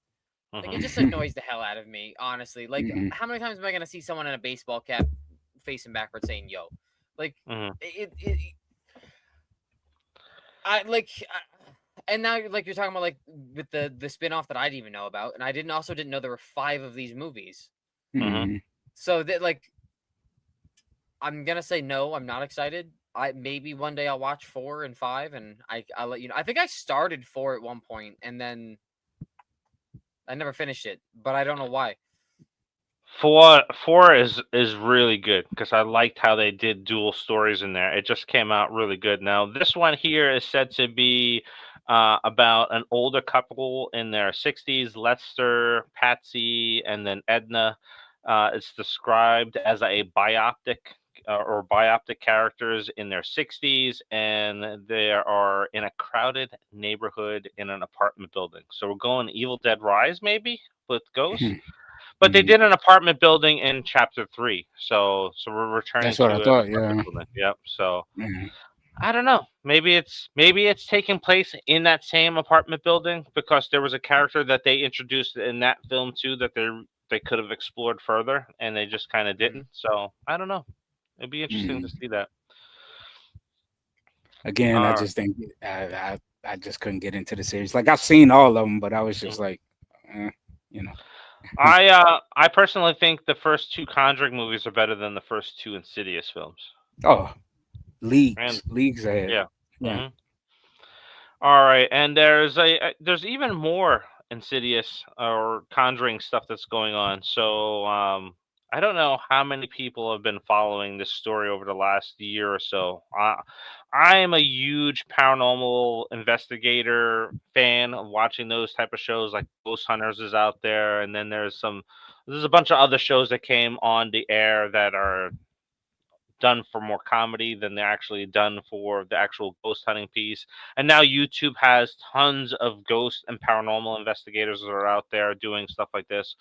Like, it just annoys the hell out of me, honestly. Like, how many times am I gonna see someone in a baseball cap facing backwards saying "yo"? Like, I like. And now, like, you're talking about, like, with the spin-off that I didn't even know about, and I didn't know there were 5 of these movies. So that, like, I'm gonna say no. I'm not excited. Maybe one day I'll watch 4 and 5, and I'll let you know. I think I started 4 at one point, and then I never finished it, but I don't know why. Four is really good because I liked how they did dual stories in there. It just came out really good. Now this one here is said to be about an older couple in their 60s, Lester, Patsy, and then Edna. It's described as a bioptic or bioptic characters in their 60s, and they are in a crowded neighborhood in an apartment building. So we're going Evil Dead Rise maybe with ghosts. But they did an apartment building in chapter 3, so we're returning That's what to I an thought. apartment Yeah. building. Yep. So Mhm. I don't know. Maybe it's taking place in that same apartment building because there was a character that they introduced in that film too that they could have explored further and they just kind of didn't. So I don't know. It'd be interesting to see that. Again, I just think I just couldn't get into the series. Like I've seen all of them, but I was just like, you know. I personally think the first 2 Conjuring movies are better than the first 2 Insidious films. Oh, And leagues ahead. yeah. Yeah. All right, and there's even more Insidious or Conjuring stuff that's going on. So I don't know how many people have been following this story over the last year or so. I am a huge paranormal investigator fan of watching those type of shows. Like Ghost Hunters is out there, and then there's a bunch of other shows that came on the air that are done for more comedy than they're actually done for the actual ghost hunting piece. And now YouTube has tons of ghost and paranormal investigators that are out there doing stuff like this.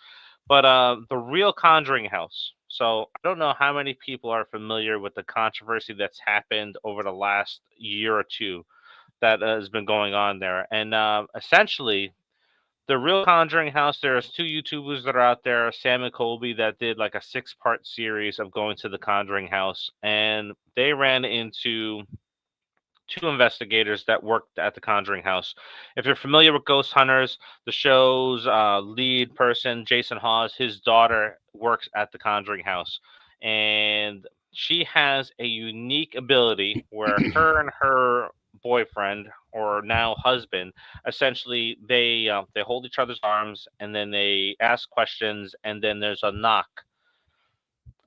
But the real Conjuring House. So I don't know how many people are familiar with the controversy that's happened over the last year or two that has been going on there. And essentially, the real Conjuring House, there's 2 YouTubers that are out there, Sam and Colby, that did like a 6-part series of going to the Conjuring House, and they ran into 2 investigators that worked at the Conjuring House. If you're familiar with Ghost Hunters, the show's lead person, Jason Hawes, his daughter works at the Conjuring House, and she has a unique ability where her and her boyfriend or now husband essentially they hold each other's arms and then they ask questions and then there's a knock.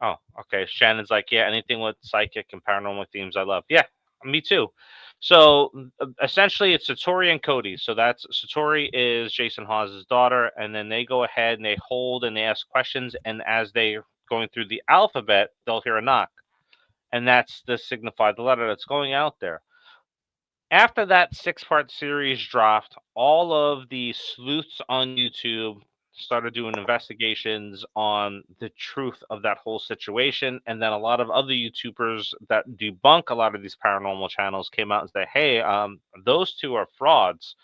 Oh, okay. Shannon's like, yeah, anything with psychic and paranormal themes I love. Yeah, me too. So essentially it's Satori and Cody. So that's Satori is Jason Hawes' daughter, and then they go ahead and they hold and they ask questions, and as they're going through the alphabet, they'll hear a knock. And that's the signify the letter that's going out there. After that 6-part series dropped, all of the sleuths on YouTube started doing investigations on the truth of that whole situation. And then a lot of other YouTubers that debunk a lot of these paranormal channels came out and said, hey, those 2 are frauds.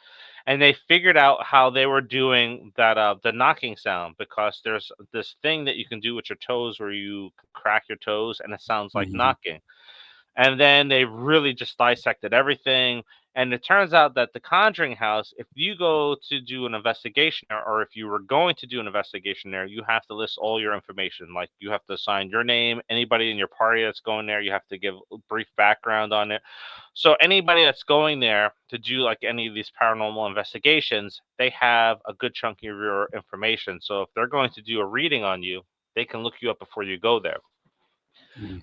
And they figured out how they were doing that the knocking sound, because there's this thing that you can do with your toes where you crack your toes and it sounds like knocking. And then they really just dissected everything. And it turns out that the Conjuring house, if you go to do an investigation or if you were going to do an investigation there, you have to list all your information. Like you have to sign your name, anybody in your party that's going there, you have to give a brief background on it. So anybody that's going there to do like any of these paranormal investigations, they have a good chunk of your information. So if they're going to do a reading on you, they can look you up before you go there.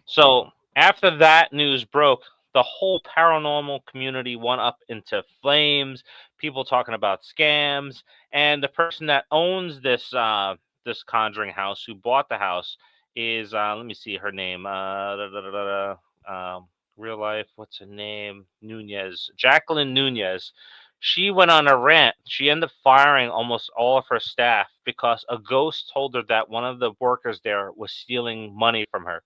So after that news broke, the whole paranormal community went up into flames. People talking about scams, and the person that owns this this Conjuring house, who bought the house, is let me see her name. Real life, what's her name? Nunez, Jacqueline Nunez. She went on a rant. She ended up firing almost all of her staff because a ghost told her that one of the workers there was stealing money from her.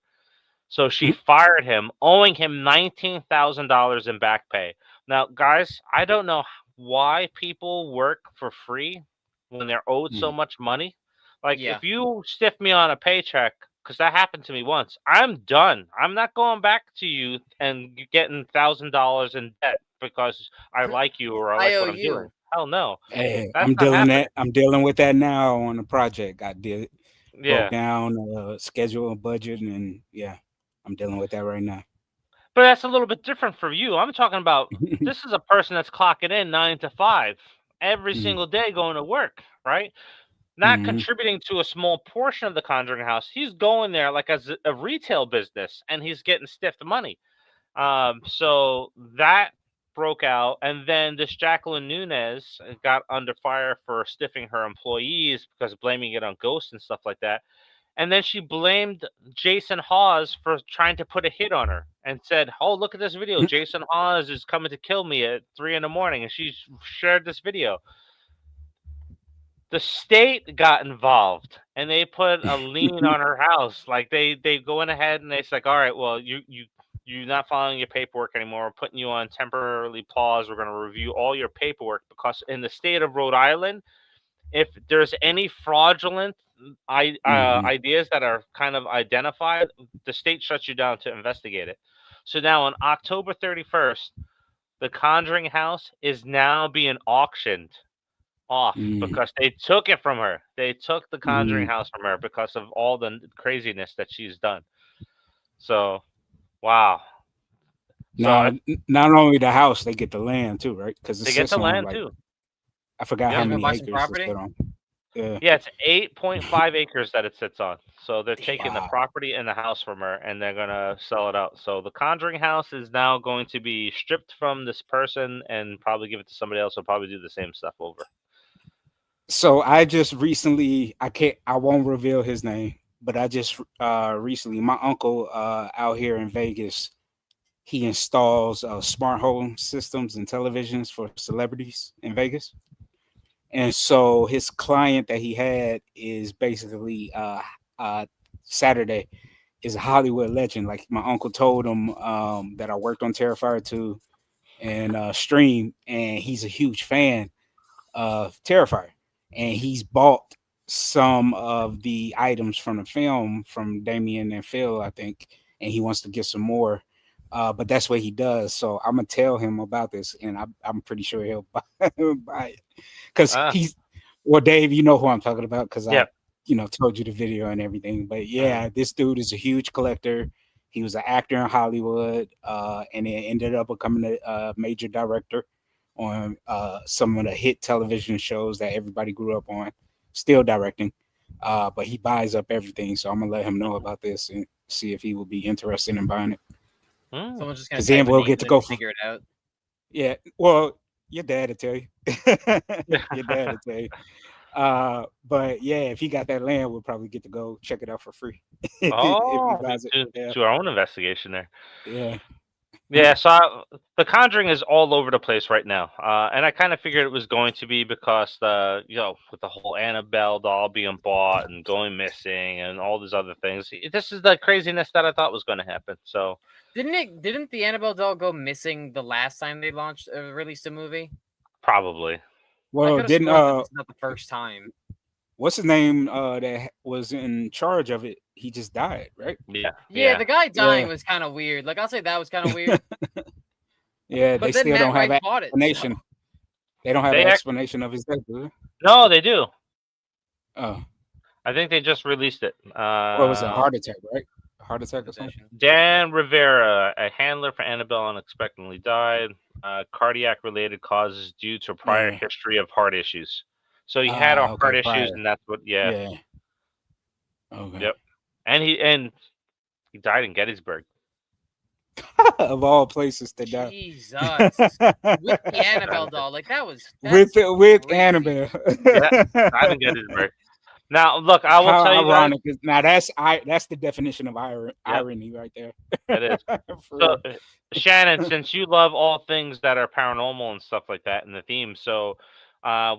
So she fired him, owing him $19,000 in back pay. Now, guys, I don't know why people work for free when they're owed so much money. Like, Yeah. if you stiff me on a paycheck, because that happened to me once, I'm done. I'm not going back to you and getting $1,000 in debt because I like you or I like what I'm doing. Hell no. Hey, That's I'm not dealing happening. that. I'm dealing with that now on the project. I did Yeah. broke down schedule and budget, and yeah, I'm dealing with that right now. But that's a little bit different for you. I'm talking about this is a person that's clocking in 9 to 5 every single day going to work, right? Not contributing to a small portion of the Conjuring house. He's going there like as a retail business, and he's getting stiffed money. So that broke out, and then this Jacqueline Nunez got under fire for stiffing her employees because blaming it on ghosts and stuff like that. And then she blamed Jason Hawes for trying to put a hit on her and said, "Oh, look at this video. Jason Hawes is coming to kill me at 3 in the morning." And she shared this video. The state got involved and they put a lien on her house. Like they go in ahead and it's like, all right, well, you're not following your paperwork anymore. We're putting you on temporarily pause. We're going to review all your paperwork because in the state of Rhode Island, if there's any fraudulent ideas that are kind of identified, the state shuts you down to investigate it. So now on October 31st, the Conjuring house is now being auctioned off because they took it from her. They took the Conjuring house from her because of all the craziness that she's done. So, wow. Now, not only the house, they get the land too, right? Because they get the land too. I forgot how many acres property? it's on. Yeah, it's 8.5 acres that it sits on. So they're taking the property and the house from her, and they're gonna sell it out. So the Conjuring house is now going to be stripped from this person and probably give it to somebody else who'll probably do the same stuff over. So I just recently, I won't reveal his name, but I just recently, my uncle out here in Vegas, he installs smart home systems and televisions for celebrities in Vegas. And so his client that he had is basically Saturday is a Hollywood legend. Like my uncle told him that I worked on Terrifier 2 and Stream, and he's a huge fan of Terrifier. And he's bought some of the items from the film from Damien and Phil, I think, and he wants to get some more. But that's what he does. So I'm gonna tell him about this, and I'm pretty sure he'll buy it because he's. Well, Dave, you know who I'm talking about because I, told you the video and everything. But yeah, this dude is a huge collector. He was an actor in Hollywood, and then ended up becoming a major director on some of the hit television shows that everybody grew up on. Still directing, but he buys up everything. So I'm gonna let him know about this and see if he will be interested in buying it. Someone's just gonna then we'll get to go figure it out. Yeah, well, your dad will tell you. Your dad will tell you. But yeah, if he got that land, we'll probably get to go check it out for free. To our own investigation there. Yeah. Yeah, so the Conjuring is all over the place right now, and I kind of figured it was going to be because with the whole Annabelle doll being bought and going missing and all these other things. This is the craziness that I thought was going to happen. So didn't the Annabelle doll go missing the last time they released a movie? Probably. Well, didn't it's not the first time. What's his name that was in charge of it? He just died, right? Yeah. The guy dying was kind of weird. Like, I'll say that was kind of weird. Yeah, But they then still Matt don't have Wright an bought it. explanation. So. They don't have They an act- explanation of his death, do they? No, they do. Oh, I think they just released it. what was it? A heart attack, right? Heart attack or something? Possession. Dan Rivera, a handler for Annabelle, unexpectedly died. Cardiac-related causes due to prior Yeah. history of heart issues. So he had Okay, heart issues, prior. and that's what. Yeah. Yeah. Okay. Yep. And he died in Gettysburg. Of all places to die. Jesus. With the Annabelle doll, like that's with crazy. Annabelle. Died in Gettysburg. Now, look, I will How tell you guys. ironic is now that's the definition of irony right there. It is. For So, real. Shannon, since you love all things that are paranormal and stuff like that in the theme, so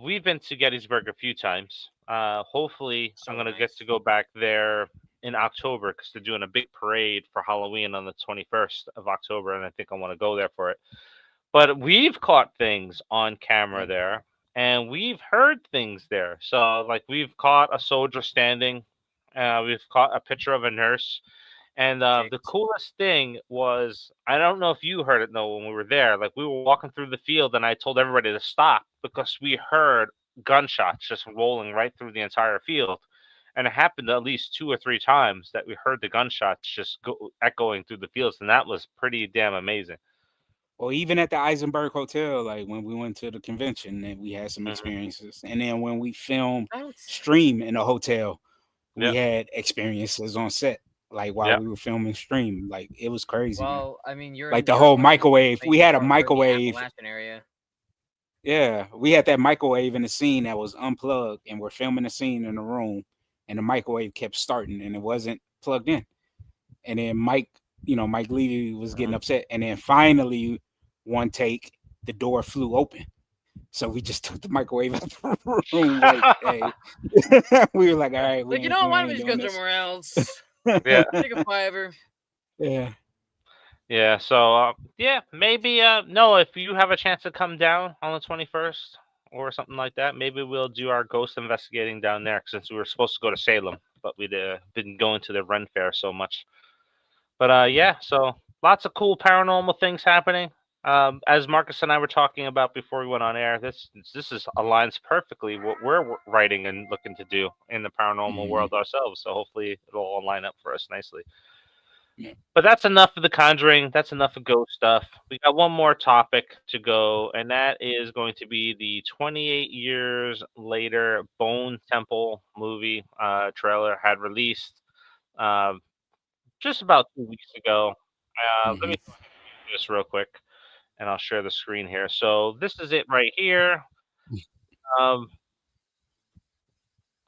we've been to Gettysburg a few times. Hopefully, So I'm going to get nice. to go back there in October because they're doing a big parade for Halloween on the 21st of October, and I think I want to go there for it. But we've caught things on camera there, and we've heard things there. So, like, we've caught a soldier standing. We've caught a picture of a nurse. And the coolest thing was, I don't know if you heard it, though, when we were there. Like, we were walking through the field, and I told everybody to stop because we heard gunshots just rolling right through the entire field. And it happened at least 2 or 3 times that we heard the gunshots just echoing through the fields, and that was pretty damn amazing. Or even at the Eisenberg Hotel, like when we went to the convention and we had some experiences. And then when we filmed Stream in a hotel, we had experiences on set. Like while we were filming Stream. Like it was crazy. Well, I mean, you're like the whole microwave. We had a microwave. Area. Yeah, we had that microwave in the scene that was unplugged, and we're filming the scene in the room, and the microwave kept starting and it wasn't plugged in. And then Mike Levy was getting upset. And then finally, one take, the door flew open. So we just took the microwave out the room. Like, hey. We were like, all right. Like, why don't we just go somewhere else? Yeah. Take a fiver. Yeah. Yeah. So, maybe, no, if you have a chance to come down on the 21st or something like that, maybe we'll do our ghost investigating down there since we were supposed to go to Salem, but we'd been going to the Ren Fair so much. But, so lots of cool paranormal things happening. As Marcus and I were talking about before we went on air, this aligns perfectly what we're writing and looking to do in the paranormal world ourselves. So hopefully it'll all line up for us nicely. Yeah. But that's enough of the Conjuring. That's enough of ghost stuff. We got one more topic to go, and that is going to be the 28 years later Bone Temple movie trailer had released just about 2 weeks ago. Let me do this real quick, and I'll share the screen here. So this is it right here.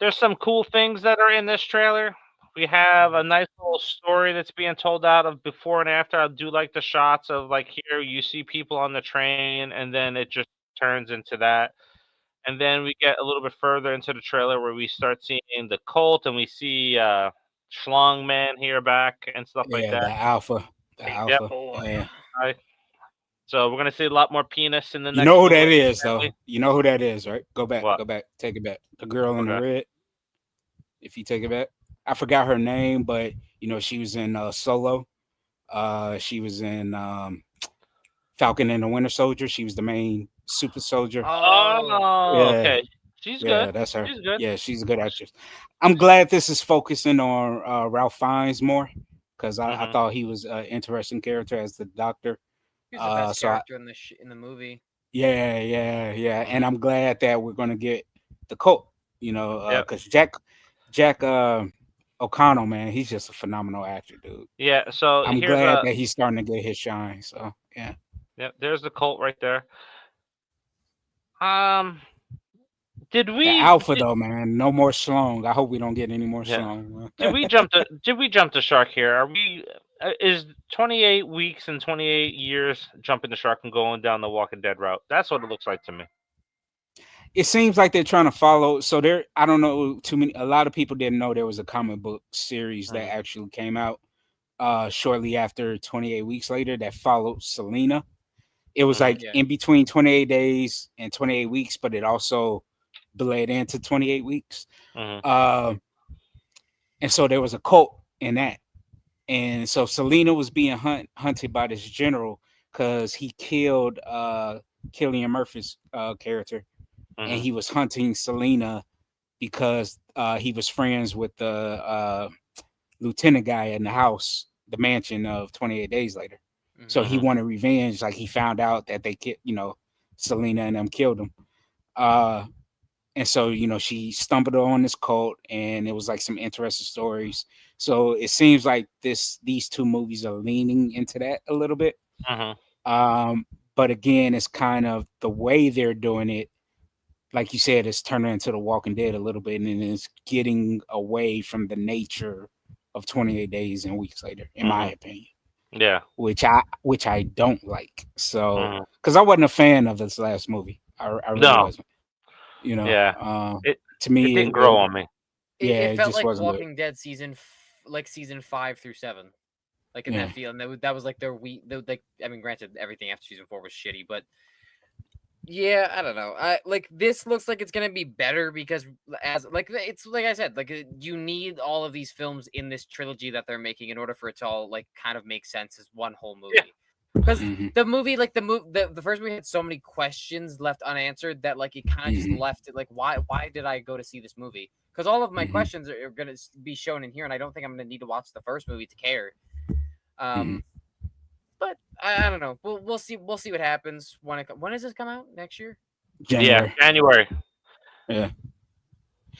There's some cool things that are in this trailer. We have a nice little story that's being told out of before and after. I do like the shots of like here you see people on the train, and then it just turns into that. And then we get a little bit further into the trailer where we start seeing the cult, and we see Schlong Man here back and stuff like that. The alpha. Yep. Yeah. So we're gonna see a lot more penis in the next. You know who that is, though. You know who that is, right? Go back. What? Go back. Take it back. The girl in the red. If you take it back, I forgot her name, but she was in Solo. She was in Falcon and the Winter Soldier. She was the main super soldier. Oh, okay. She's good. Yeah, that's her. She's good. Yeah, she's a good actress. I'm glad this is focusing on Ralph Fiennes more because I thought he was an interesting character as the Doctor. He's the best character in the movie. Yeah, and I'm glad that we're gonna get the cult. Because Jack O'Connell, man, he's just a phenomenal actor, dude. Yeah, so I'm glad that he's starting to get his shine. So yeah. Yep, there's the cult right there. Did we the alpha though, man? No more Schlong. I hope we don't get any more Schlong. Did we jump the shark here? Are we? Is 28 weeks and 28 years jumping the shark and going down the Walking Dead route? That's what it looks like to me. It seems like they're trying to follow. So I don't know too many. A lot of people didn't know there was a comic book series that actually came out shortly after 28 weeks later that followed Selena. It was like in between 28 days and 28 weeks, but it also bled into 28 weeks. And so there was a cult in that. And so Selena was being hunted by this general because he killed Cillian Murphy's character, and Mhm. he was hunting Selena because he was friends with the lieutenant guy in the house, the mansion of 28 Days Later. So he Mhm. wanted revenge. Like he found out that they Selena and them killed him. And so she stumbled on this cult, and it was like some interesting stories. So it seems like these two movies are leaning into that a little bit. Mhm. But again, it's kind of the way they're doing it. Like you said, it's turning into The Walking Dead a little bit, and it's getting away from the nature of 28 Days and Weeks Later, in my Mhm. opinion, Yeah. which I don't like. So, Mhm. because I wasn't a fan of this last movie, I really No. wasn't. You know, Yeah. It to it me, didn't grow on me. yeah, It it felt just like wasn't good. Walking Dead season 5 through 7, like in Yeah. that feel, and that was like like, I mean, granted, everything after season 4 was shitty, but yeah, I don't know. This looks like it's gonna be better because it's like I said, you need all of these films in this trilogy that they're making in order for it to all like kind of make sense as one whole Yeah. movie. Because Mhm. the movie, like the first movie had so many questions left unanswered that like it kind of just Mhm. left it like why did I go to see this movie? Because all of my Mhm. questions are gonna be shown in here, and I don't think I'm gonna need to watch the first movie to care. Mhm. But I don't know. We'll see. We'll see what happens when when does this come out next year? Yeah. January. January. Yeah.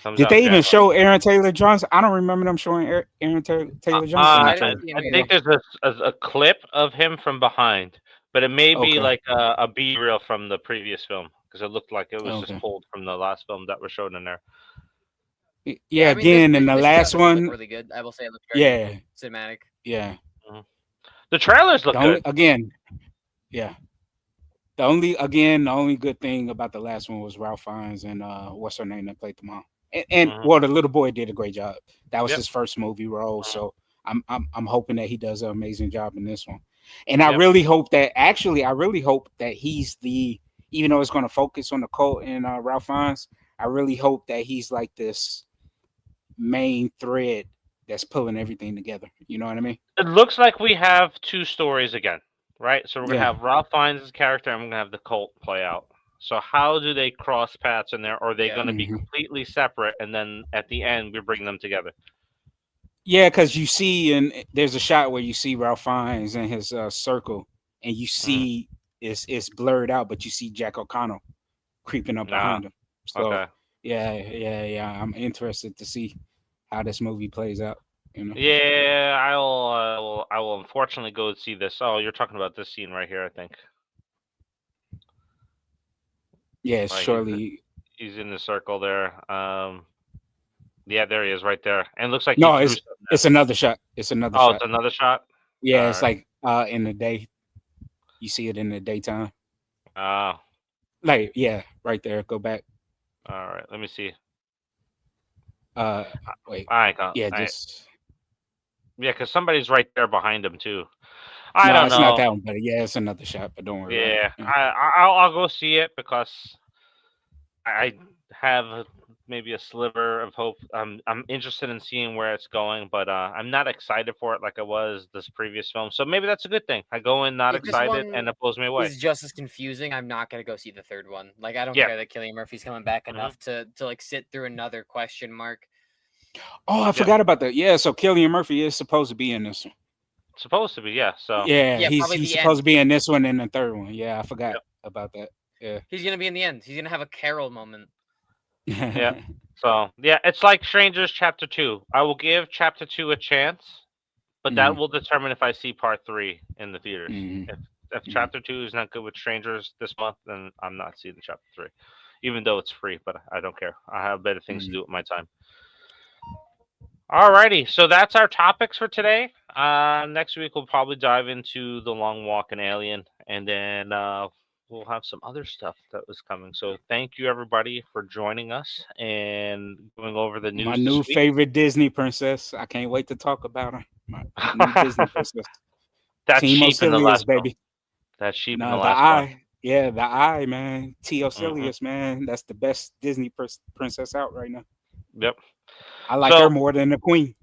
Comes Did out in they even January. show Aaron Taylor Johnson? I don't remember them showing Aaron Taylor Johnson in the I didn't trailer. see him I either. think there's a clip of him from behind, but it may be Okay. like a B reel from the previous film because it looked like it was just Okay. pulled from the last film that was shown in there. Yeah. I mean, Again, in the this last trailer looked one. really good. I will say it looked very Yeah. cinematic. Yeah. Mhm. The trailers look The only good. again. Yeah. The only good thing about the last one was Ralph Fiennes and what's her name that played the mom. And Mhm. well, the little boy did a great job. That was Yep. his first movie role, Mhm. so I'm hoping that he does an amazing job in this one. And I Yep. really hope that he's even though it's going to focus on the cult and Ralph Fiennes, I really hope that he's like this main thread that's pulling everything together. You know what I mean? It looks like we have two stories again, right? So we're gonna Yeah. have Ralph Fiennes' character, and we're gonna have the cult play out. So how do they cross paths in there? Or are they Yeah. gonna be Mhm. completely separate, and then at the end we bring them together? Yeah, because you see, and there's a shot where you see Ralph Fiennes in his circle, and you Mhm. see it's blurred out, but you see Jack O'Connell creeping up Ah, behind him. So okay. yeah. I'm interested to see how this movie plays out. Yeah, I will unfortunately go see this. Oh, you're talking about this scene right here, I think. Yeah, it's Right, surely he's in the circle there. Yeah, there he is, right there, and it looks like he no, threw it's something. it's another shot. It's another Oh, it's shot. another shot. Yeah, it's All like in the day. You see it in the daytime. right. Oh, Like yeah, right there. Go back. all right. Let me see. Uh, wait. I got. Yeah, I just Yeah, because somebody's right there behind him too. I no, don't it's not know. that one, but yeah, it's another shot. But don't worry about it. Yeah, Yeah. I'll go see it because I have maybe a sliver of hope. I'm interested in seeing where it's going, but I'm not excited for it like I was this previous film. So maybe that's a good thing. I go in not If this excited, one and it blows me away. is just as confusing, I'm not gonna go see the third one. Like, I don't Yeah. care that Cillian Murphy's coming back Mhm. enough to like sit through another question mark. Oh, I forgot about that. Yeah, so Cillian Murphy is supposed to be in this one. Supposed to be, yeah. So Yeah, Yeah, probably he's the supposed end. to be in this one and the third one. Yeah, I forgot Yep. about that. Yeah. He's gonna be in the end. He's gonna have a Carol moment. yeah. So yeah, it's like Strangers Chapter 2. I will give Chapter 2 a chance, but that will determine if I see Part 3 in the theaters. Mhm. If Chapter 2 is not good with Strangers this month, then I'm not seeing Chapter 3, even though it's free. But I don't care. I have better things to do with my time. Alrighty, so that's our topics for today. Next week we'll probably dive into The Long Walk and Alien, and then we'll have some other stuff that was coming. So thank you everybody for joining us and going over the My news new this week. favorite Disney princess. I can't wait to talk about her. My new Disney princess. That Team sheep in the Ocilius, last film. baby. That sheep in the No, the last one. eye. Yeah, the eye, man. T. Mhm. Ocilius, man. That's the best Disney princess out right now. Yep. I like So, her more than the queen.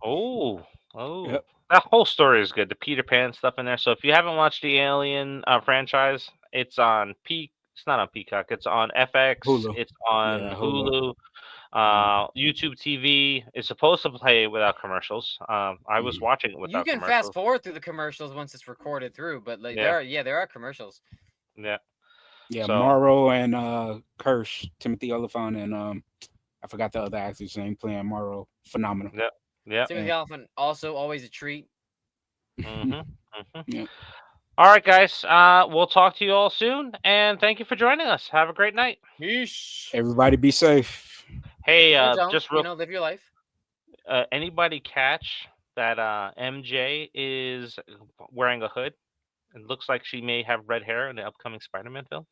oh, Yep. That whole story is good. The Peter Pan stuff in there. So if you haven't watched the Alien franchise, it's on It's not on Peacock. It's on FX. Hulu. It's on Yeah, Hulu. YouTube TV is supposed to play without commercials. I was watching it You without can commercials. fast forward through the commercials once it's recorded through, but like there are commercials. Yeah. Yeah, So- Morrow and Kirsch, Timothy Oliphant, and I forgot the other actor's name playing Morrow. Phenomenal. Yeah. Timothy Oliphant also always a treat. Yeah. All right, guys. We'll talk to you all soon, and thank you for joining us. Have a great night. Yeesh. Everybody be safe. Hey, Or don't, just real, live your life. anybody catch that MJ is wearing a hood? It looks like she may have red hair in the upcoming Spider-Man film.